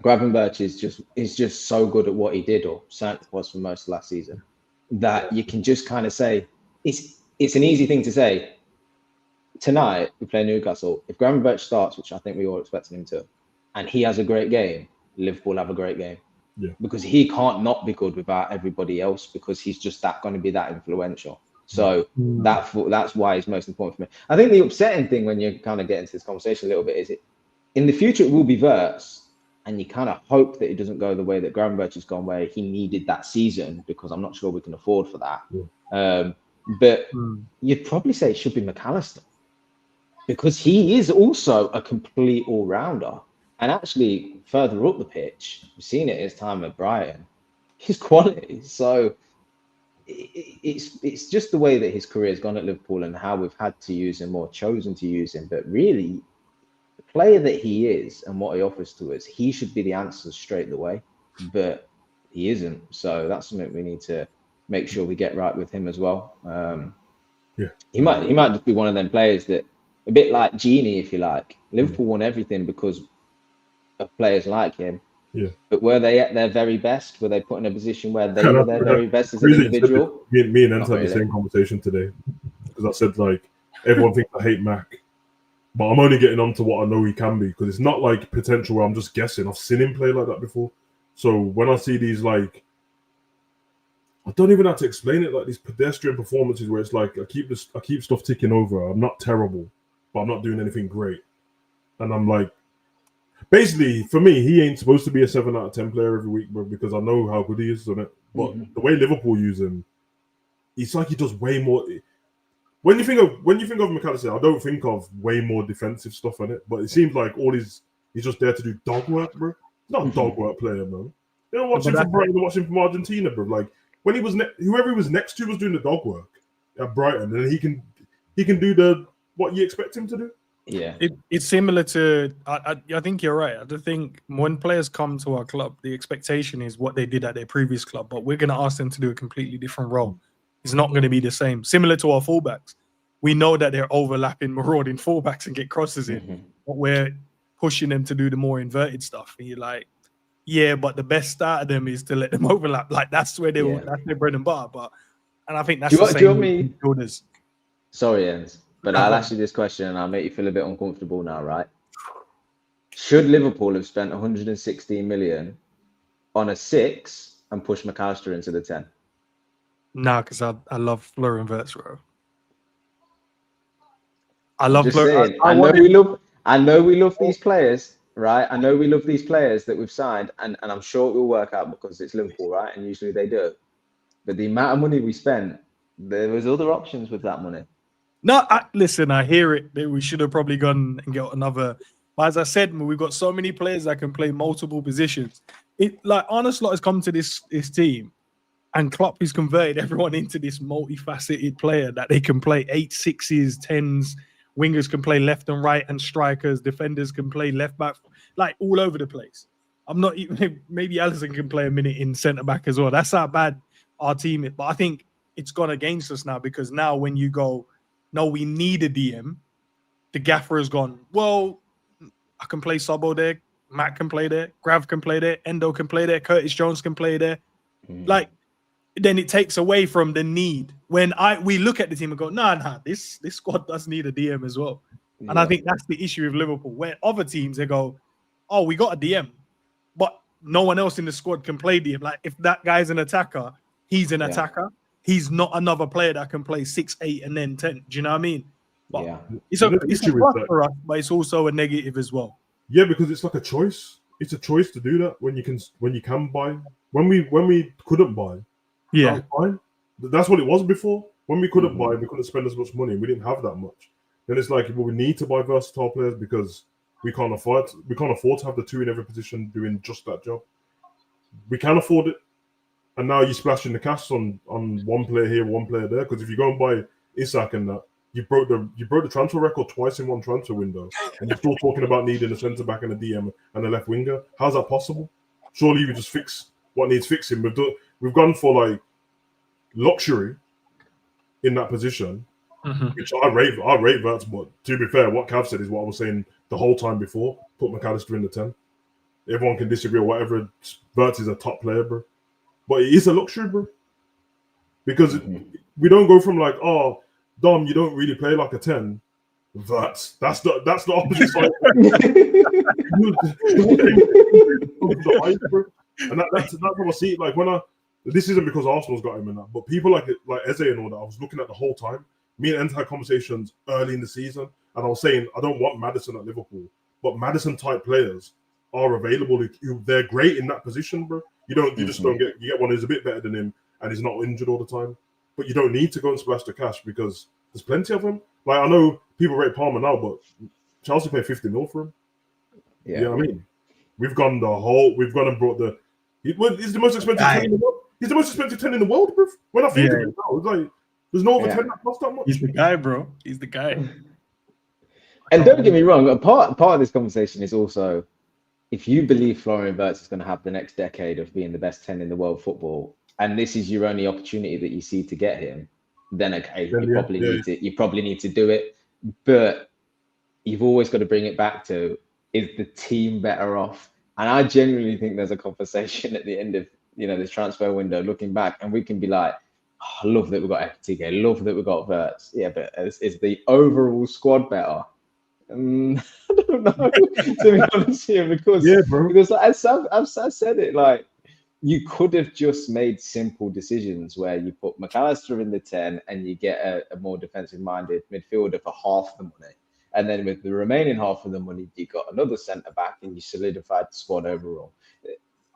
Gravenberch is just so good at what he did, or certainly was for most of last season, that you can just kind of say it's an easy thing to say. Tonight we play Newcastle. If Gravenberch starts, which I think we all expected him to, and he has a great game, Liverpool have a great game. Yeah. Because he can't not be good without everybody else, because he's just that going to be that influential. So that's why he's most important for me. I think the upsetting thing when you kind of get into this conversation a little bit is in the future it will be Verts, and you kind of hope that it doesn't go the way that Gravenberch has gone, where he needed that season, because I'm not sure we can afford for that. Yeah. But you'd probably say it should be McAllister, because he is also a complete all-rounder. And actually, further up the pitch, we've seen it his time at Brighton, his quality. So it's just the way that his career has gone at Liverpool and how we've had to use him or chosen to use him. But really, the player that he is and what he offers to us, he should be the answer straight away. But he isn't. So that's something we need to make sure we get right with him as well. He might just be one of them players that, a bit like Genie, if you like. Liverpool won everything because of players like him. Yeah. But were they at their very best? Were they put in a position where they were their very best as an individual? Me and Enz had the same conversation today, because I said, like, everyone thinks I hate Mac, but I'm only getting on to what I know he can be, because it's not like potential where I'm just guessing. I've seen him play like that before. So when I see these, like, I don't even have to explain it, like these pedestrian performances where it's like I keep stuff ticking over. I'm not terrible, but I'm not doing anything great. And I'm like, basically, for me, he ain't supposed to be a 7 out of 10 player every week, bro, because I know how good he is on it. But the way Liverpool use him, it's like he does way more. When you think of McAllister, I don't think of way more defensive stuff on it. But it seems like he's just there to do dog work, bro. He's not a dog work player, man. You don't watch him from Brighton, watch him from Argentina, bro. Like, when he was whoever he was next to was doing the dog work at Brighton, and he can do what you expect him to do. Yeah, it's similar to. I think you're right. I think when players come to our club, the expectation is what they did at their previous club, but we're going to ask them to do a completely different role. It's not going to be the same. Similar to our fullbacks, we know that they're overlapping, marauding fullbacks and get crosses in, but we're pushing them to do the more inverted stuff. And you're like, yeah, but the best out of them is to let them overlap. Like, that's where that's their bread and butter. And I think that's the same. Do you want me? Builders. Sorry, Enz, but I'll ask you this question and I'll make you feel a bit uncomfortable now, right? Should Liverpool have spent 116 million on a 6 and pushed McAllister into the 10? Nah, because I love Florian Wirtz, bro. I love Florian. I know we love these players. Right, I know we love these players that we've signed, and I'm sure it will work out because it's Liverpool, right? And usually they do. But the amount of money we spent, there was other options with that money. No, listen, I hear it. We should have probably gone and got another. But as I said, we've got so many players that can play multiple positions. Like Arne Slot has come to this team, and Klopp has converted everyone into this multifaceted player that they can play 8, 6s, 10s. Wingers can play left and right, and strikers, defenders can play left back, like all over the place. I'm not even, maybe Alisson can play a minute in centre back as well. That's how bad our team is. But I think it's gone against us now, because now when you go, no, we need a DM, the gaffer has gone, well, I can play Sobbo there, Matt can play there, Grav can play there, Endo can play there, Curtis Jones can play there. Like, then it takes away from the need. When we look at the team and go, nah, this squad does need a DM as well. And I think that's the issue with Liverpool. Where other teams, they go, oh, we got a DM, but no one else in the squad can play DM. Like, if that guy's an attacker, he's an attacker. He's not another player that can play 6, 8, and then 10. Do you know what I mean? But it's a plus for us, but it's also a negative as well. Yeah, because it's like a choice. It's a choice to do that when you can buy. When we couldn't buy. Yeah, that's fine. That's what it was before. When we couldn't buy, we couldn't spend as much money. We didn't have that much. Then it's like, well, we need to buy versatile players because we can't afford to have the 2 in every position doing just that job. We can afford it. and now you're splashing the cash on one player here, one player there. Because if you go and buy Isak and that, you broke the transfer record twice in one transfer window, and you're still talking about needing a centre back and a DM and a left winger. How's that possible? Surely you just fix what needs fixing. We've gone for like luxury in that position, which I rate that. But to be fair, what Cav said is what I was saying the whole time before. Put McAllister in the 10. Everyone can disagree or whatever. Wirtz is a top player, bro. But it is a luxury, bro. Because we don't go from like, oh, Dom, you don't really play like a 10. That's the opposite side. And that's how I see it. Like this isn't because Arsenal's got him in that, but people like Eze and all that, I was looking at the whole time. Me and Ente had conversations early in the season, and I was saying I don't want Maddison at Liverpool, but Maddison type players are available. They're great in that position, bro. You just don't get one who's a bit better than him and he's not injured all the time. But you don't need to go and splash the cash because there's plenty of them. Like I know people rate Palmer now, but Chelsea paid 50 mil for him. Yeah, you know what I mean, we've gone and brought he's the most expensive 10 in the world. He's the most expensive 10 in the world, bro. When I think of it now, it's like there's no other 10 that cost that much. He's the guy, bro. He's the guy. And don't get me wrong, a part of this conversation is also, if you believe Florian Wirtz is going to have the next decade of being the best 10 in the world football, and this is your only opportunity that you see to get him, then okay, you probably need to do it. But you've always got to bring it back to, is the team better off? And I genuinely think there's a conversation at the end of this transfer window, looking back, and we can be like, I love that we got FTK, love that we got Wirtz. Yeah, but is the overall squad better? I don't know, to be honest here, because I've said it, like, you could have just made simple decisions where you put McAllister in the 10 and you get a more defensive-minded midfielder for half the money. And then with the remaining half of the money, you got another centre-back and you solidified the squad overall.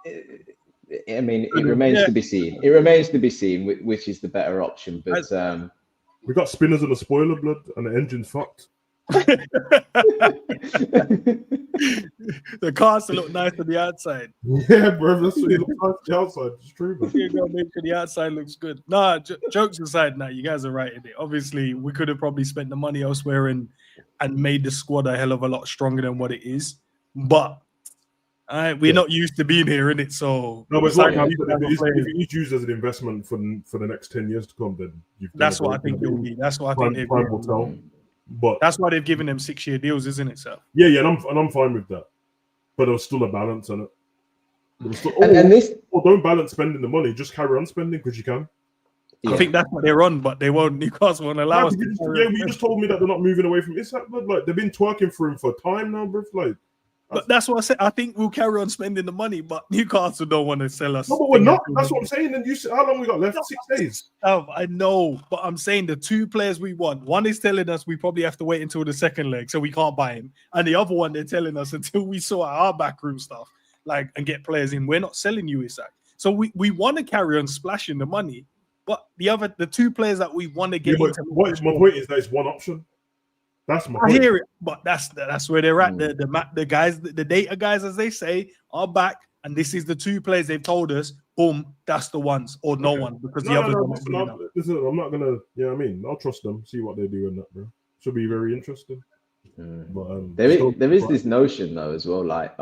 I mean, it remains to be seen. It remains to be seen which is the better option. But we got spinners and a spoiler blood and the engine's fucked. The cars look nice on the outside. Yeah, bro, that's what it looks like on the outside. It's true, bro. You gotta make sure the outside looks good. Nah, jokes aside, now you guys are right in it. Obviously, we could have probably spent the money elsewhere and made the squad a hell of a lot stronger than what it is. But we're not used to being here, innit? So no, but it's like if you use as an investment for the next 10 years to come, then that's what I think it will be. That's what I think time will tell. But that's why they've given them 6-year deals, isn't it, sir? Yeah, and I'm fine with that. But there was still a balance on it. Or don't balance spending the money, just carry on spending because you can. I think that's what they're on, but they won't. Newcastle won't allow us. You just told me that they're not moving away from Isak. Like they've been twerking for him for time now, bro. Like, but that's what I said. I think we'll carry on spending the money, but Newcastle don't want to sell us. No, but we're not. That's what I'm saying. And how long we got left? 6 days. I know, but I'm saying the two players we want. One is telling us we probably have to wait until the second leg, so we can't buy him. And the other one, they're telling us until we sort out our backroom stuff, like, and get players in, we're not selling you, Isak. So we want to carry on splashing the money, but the two players that we want to get into. My point is that it's one option. That's my point. I hear it, but that's where they're at. The guys, the data guys, as they say, are back, and this is the two players they've told us. Boom, that's the ones, or no one, because the others are not. I'm not gonna. Yeah, I mean, I'll trust them. See what they do in that, bro. Should be very interesting. But there is this notion though as well, like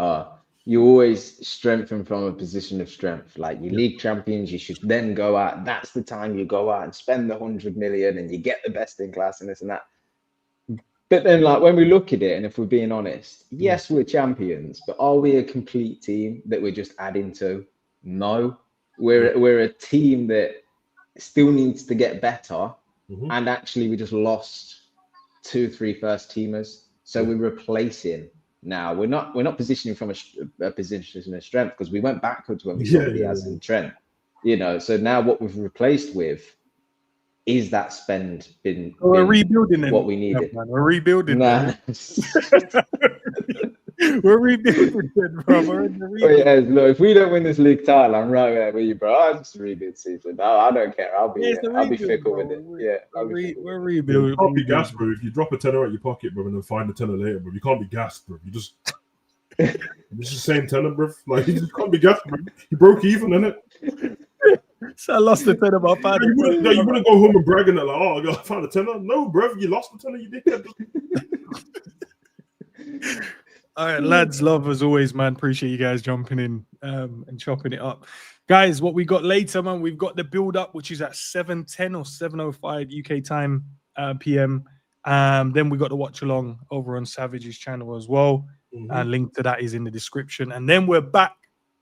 you always strengthen from a position of strength. Like you league champions, you should then go out. That's the time you go out and spend the 100 million, and you get the best in class and this and that. But then, like, when we look at it, and if we're being honest, yes, we're champions, but are we a complete team that we're just adding to? No. We're a team that still needs to get better, and actually we just lost 2-3 first teamers, so we're replacing now. We're not positioning from a position of strength, because we went backwards when we saw Diaz and Trent. So now what we've replaced with. Is that spend been rebuilding what we needed? We're rebuilding. Nah. We're rebuilding, bro. We're in the rebuild. Look, if we don't win this league title, I'm right there with you, bro. I'll just rebuild season. I don't care. I'll be fickle with it. We're rebuilding. You can't be gassed, bro. If you drop a tenner out your pocket, bro, and then find a tenner later, bro, you can't be gassed, bro. You just it's the same tenner, bro. Like you just can't be gassed, bro. You broke even, innit? So I lost the tenner, but I found You wouldn't go home and bragging that like, oh, I found a tenner. No, bruv, you lost the tenner. You dickhead. All right, lads, love as always, man. Appreciate you guys jumping in and chopping it up. Guys, what we got later, man, we've got the build-up, which is at 7:10 or 7:05 UK time PM. Then we got the watch-along over on Savage's channel as well. Link to that is in the description. And then we're back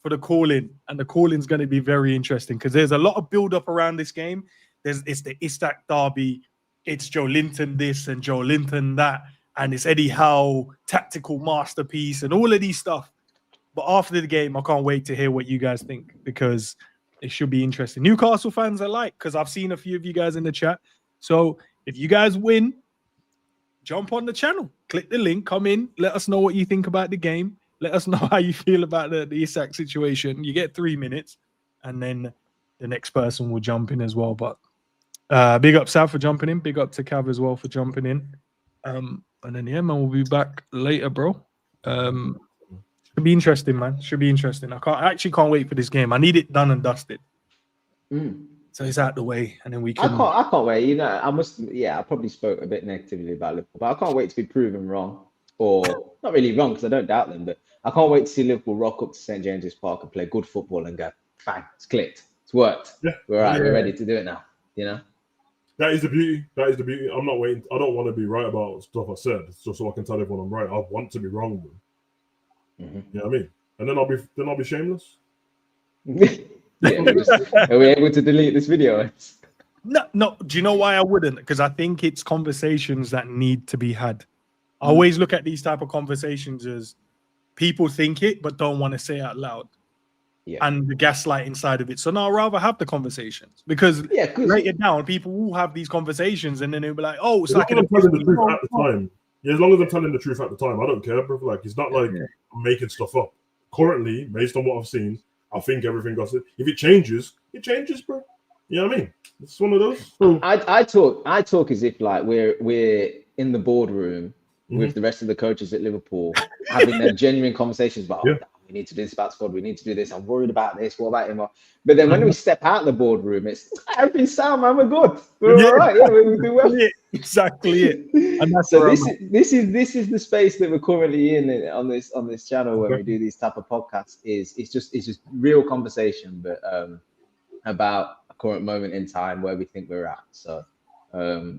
for the call-in. And the call-in is going to be very interesting because there's a lot of build-up around this game. It's the Isak derby. It's Joe Linton this and Joe Linton that. And it's Eddie Howe, tactical masterpiece, and all of these stuff. But after the game, I can't wait to hear what you guys think because it should be interesting. Newcastle fans alike, because I've seen a few of you guys in the chat. So if you guys win, jump on the channel, click the link, come in, let us know what you think about the game. Let us know how you feel about the Isak situation. You get 3 minutes, and then the next person will jump in as well. But big up Sav for jumping in. Big up to Cav as well for jumping in. And then, yeah, man, we'll be back later, bro. Should be interesting, man. Should be interesting. I actually can't wait for this game. I need it done and dusted. So it's out the way, and then we can. I can't wait. You know, I probably spoke a bit negatively about Liverpool, but I can't wait to be proven wrong, or not really wrong because I don't doubt them. But I can't wait to see Liverpool rock up to St James's Park and play good football and go, bang, it's clicked, it's worked. Yeah. We're right. We're ready to do it now. You know. That is the beauty. That is the beauty. I'm not waiting. I don't want to be right about stuff I said, just so I can tell everyone I'm right. I want to be wrong, bro. You know what I mean? And then I'll be shameless. Are we able to delete this video? No. Do you know why I wouldn't? Because I think it's conversations that need to be had. I always look at these type of conversations as people think it but don't want to say it out loud. Yeah. And the gaslighting side of it. So now I'd rather have the conversations because later down, people will have these conversations and then they'll be like, oh, it's like I'm telling the truth at the time. Yeah, as long as I'm telling the truth at the time, I don't care, bro. Like, it's not like I'm making stuff up. Currently, based on what I've seen, I think everything got it. If it changes, bro. You know what I mean? It's one of those. So, I talk as if like we're in the boardroom with the rest of the coaches at Liverpool having their genuine conversations about we need to do this about squad, we need to do this, I'm worried about this, what about him? But then when we step out the boardroom, it's everything's sound, man, we're good. We're all right, we do well. Exactly it. And that's so this is the space that we're currently in on this channel when we do these type of podcasts. It's just real conversation, but about a current moment in time where we think we're at. So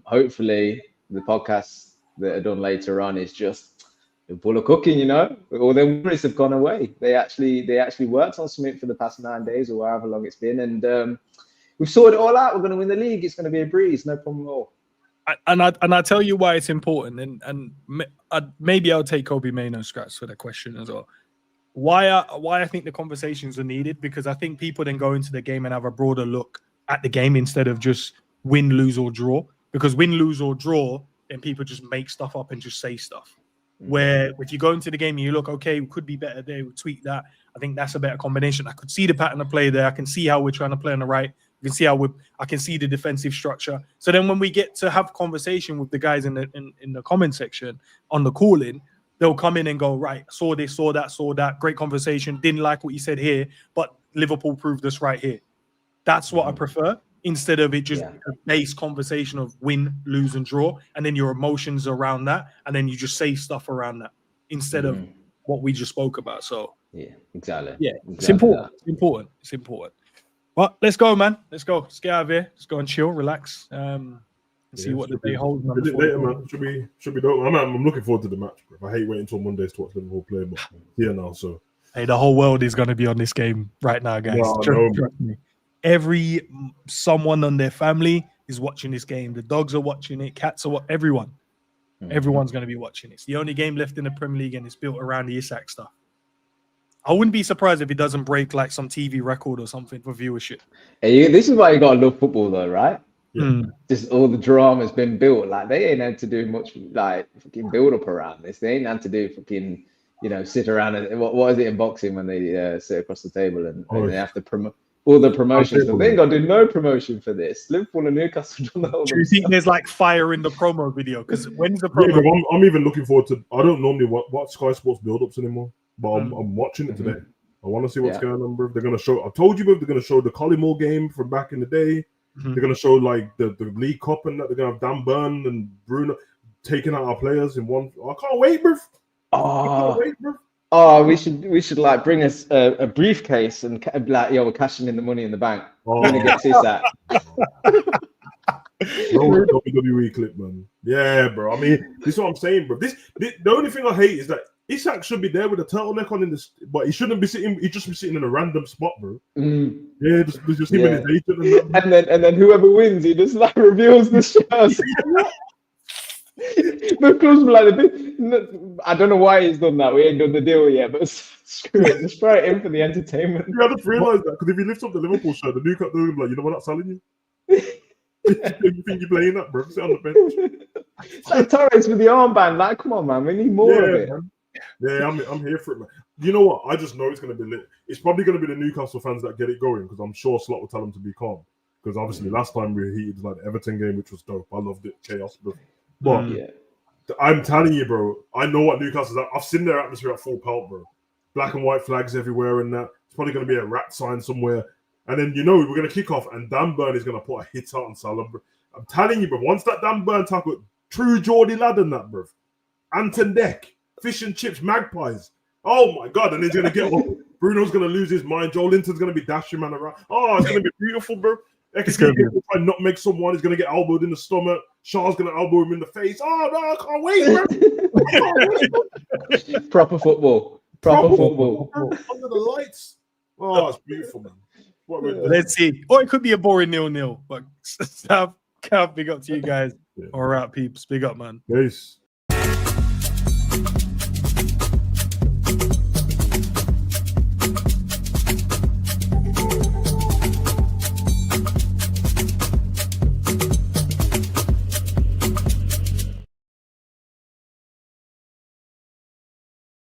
hopefully the podcasts that are done later on is just full of cooking, you know, all their worries have gone away. They actually worked on something for the past 9 days or however long it's been, and we've sorted it all out. We're going to win the league. It's going to be a breeze, no problem at all. And I tell you why it's important, and maybe I'll take Kobe Maino scratch for the question as well. Why I think the conversations are needed, because I think people then go into the game and have a broader look at the game instead of just win, lose or draw. Because win, lose or draw, then people just make stuff up and just say stuff. Where if you go into the game and you look, okay, we could be better there, we tweak that. I think that's a better combination. I could see the pattern of play there. I can see how we're trying to play on the right. You can see how I can see the defensive structure. So then when we get to have conversation with the guys in the comment section on the call-in, they'll come in and go, right, saw this, saw that, great conversation, didn't like what you said here, but Liverpool proved us right here. That's what I prefer, instead of it just a base conversation of win, lose, and draw, and then your emotions around that, and then you just say stuff around that instead of what we just spoke about. So exactly. It's important. It's important. But let's go, man. Let's go. Let's get out of here. Let's go and chill, relax, and see what the day holds. Later, man. Should be dope. I'm looking forward to the match, bro. I hate waiting until Mondays to watch Liverpool play, but now. So hey, the whole world is going to be on this game right now, guys. Trust me. Someone on their family is watching this game. The dogs are watching it. Cats are everyone. Everyone's going to be watching it. It's the only game left in the Premier League, and it's built around the Isak stuff. I wouldn't be surprised if it doesn't break like some TV record or something for viewership. Hey, this is why you got to love football, though, right? Just all the drama's been built. Like, they ain't had to do much like fucking build up around this. They ain't had to do fucking, sit around and what is it in boxing when they sit across the table and they have to promote all the promotions. So they ain't got to do no promotion for this. Liverpool and Newcastle done the whole. Do you think there's like fire in the promo video? Because when's the promo? I'm even looking forward to. I don't normally watch Sky Sports build-ups anymore, but I'm watching it today. I want to see what's going on, bro. They're gonna show. I told you, bro. They're gonna show the Collymore game from back in the day. Mhm. They're gonna show like the League Cup and that. They're gonna have Dan Burn and Bruno taking out our players in one. I can't wait, bro. I can't wait, bro. Oh, we should like bring us a briefcase and like, yo, we're cashing in the money in the bank. Oh, We're gonna get Isak. Roll the WWE clip, man. Yeah, bro. I mean, this is what I'm saying, bro. The only thing I hate is that Isak should be there with a turtleneck on in this, but he shouldn't be sitting. He just be sitting in a random spot, bro. Yeah, just him and his agent, and then whoever wins, he just like reveals the shows. Because like I don't know why he's done that. We ain't done the deal yet, but screw it. Just throw it in for the entertainment. You haven't realised that because if he lifts up the Liverpool shirt, the new cut, they're like, you know what, not selling you. You think you're playing that, bro? Sit on the bench. It's like Torres with the armband. Like, come on, man. We need more of it. Man. Yeah, I'm here for it, man. You know what? I just know it's going to be lit. It's probably going to be the Newcastle fans that get it going because I'm sure Slot will tell them to be calm. Because obviously last time we were heated like the Everton game, which was dope. I loved it, chaos, bro. But I'm telling you, bro. I know what Newcastle's at. I've seen their atmosphere at full pelt, bro. Black and white flags everywhere, and that. It's probably going to be a rat sign somewhere. And then, you know, we're going to kick off, and Dan Burn is going to put a hit out on Salah, bro. I'm telling you, bro. Once that Dan Burn tackle, true Geordie lad in that, bro. Anton Deck, fish and chips, magpies. Oh my God! And he's going to get up. Bruno's going to lose his mind. Joe Linton's going to be dashing man around. Oh, it's going to be beautiful, bro. It's going to be try not make someone. He's going to get elbowed in the stomach. Shaw's going to elbow him in the face. Oh no, I can't wait, bro. Proper football. Proper football. Under the lights. Oh, it's beautiful, man. Let's see. Or it could be a boring 0-0. But Cav, big up to you guys. All right, peeps. Big up, man. Peace.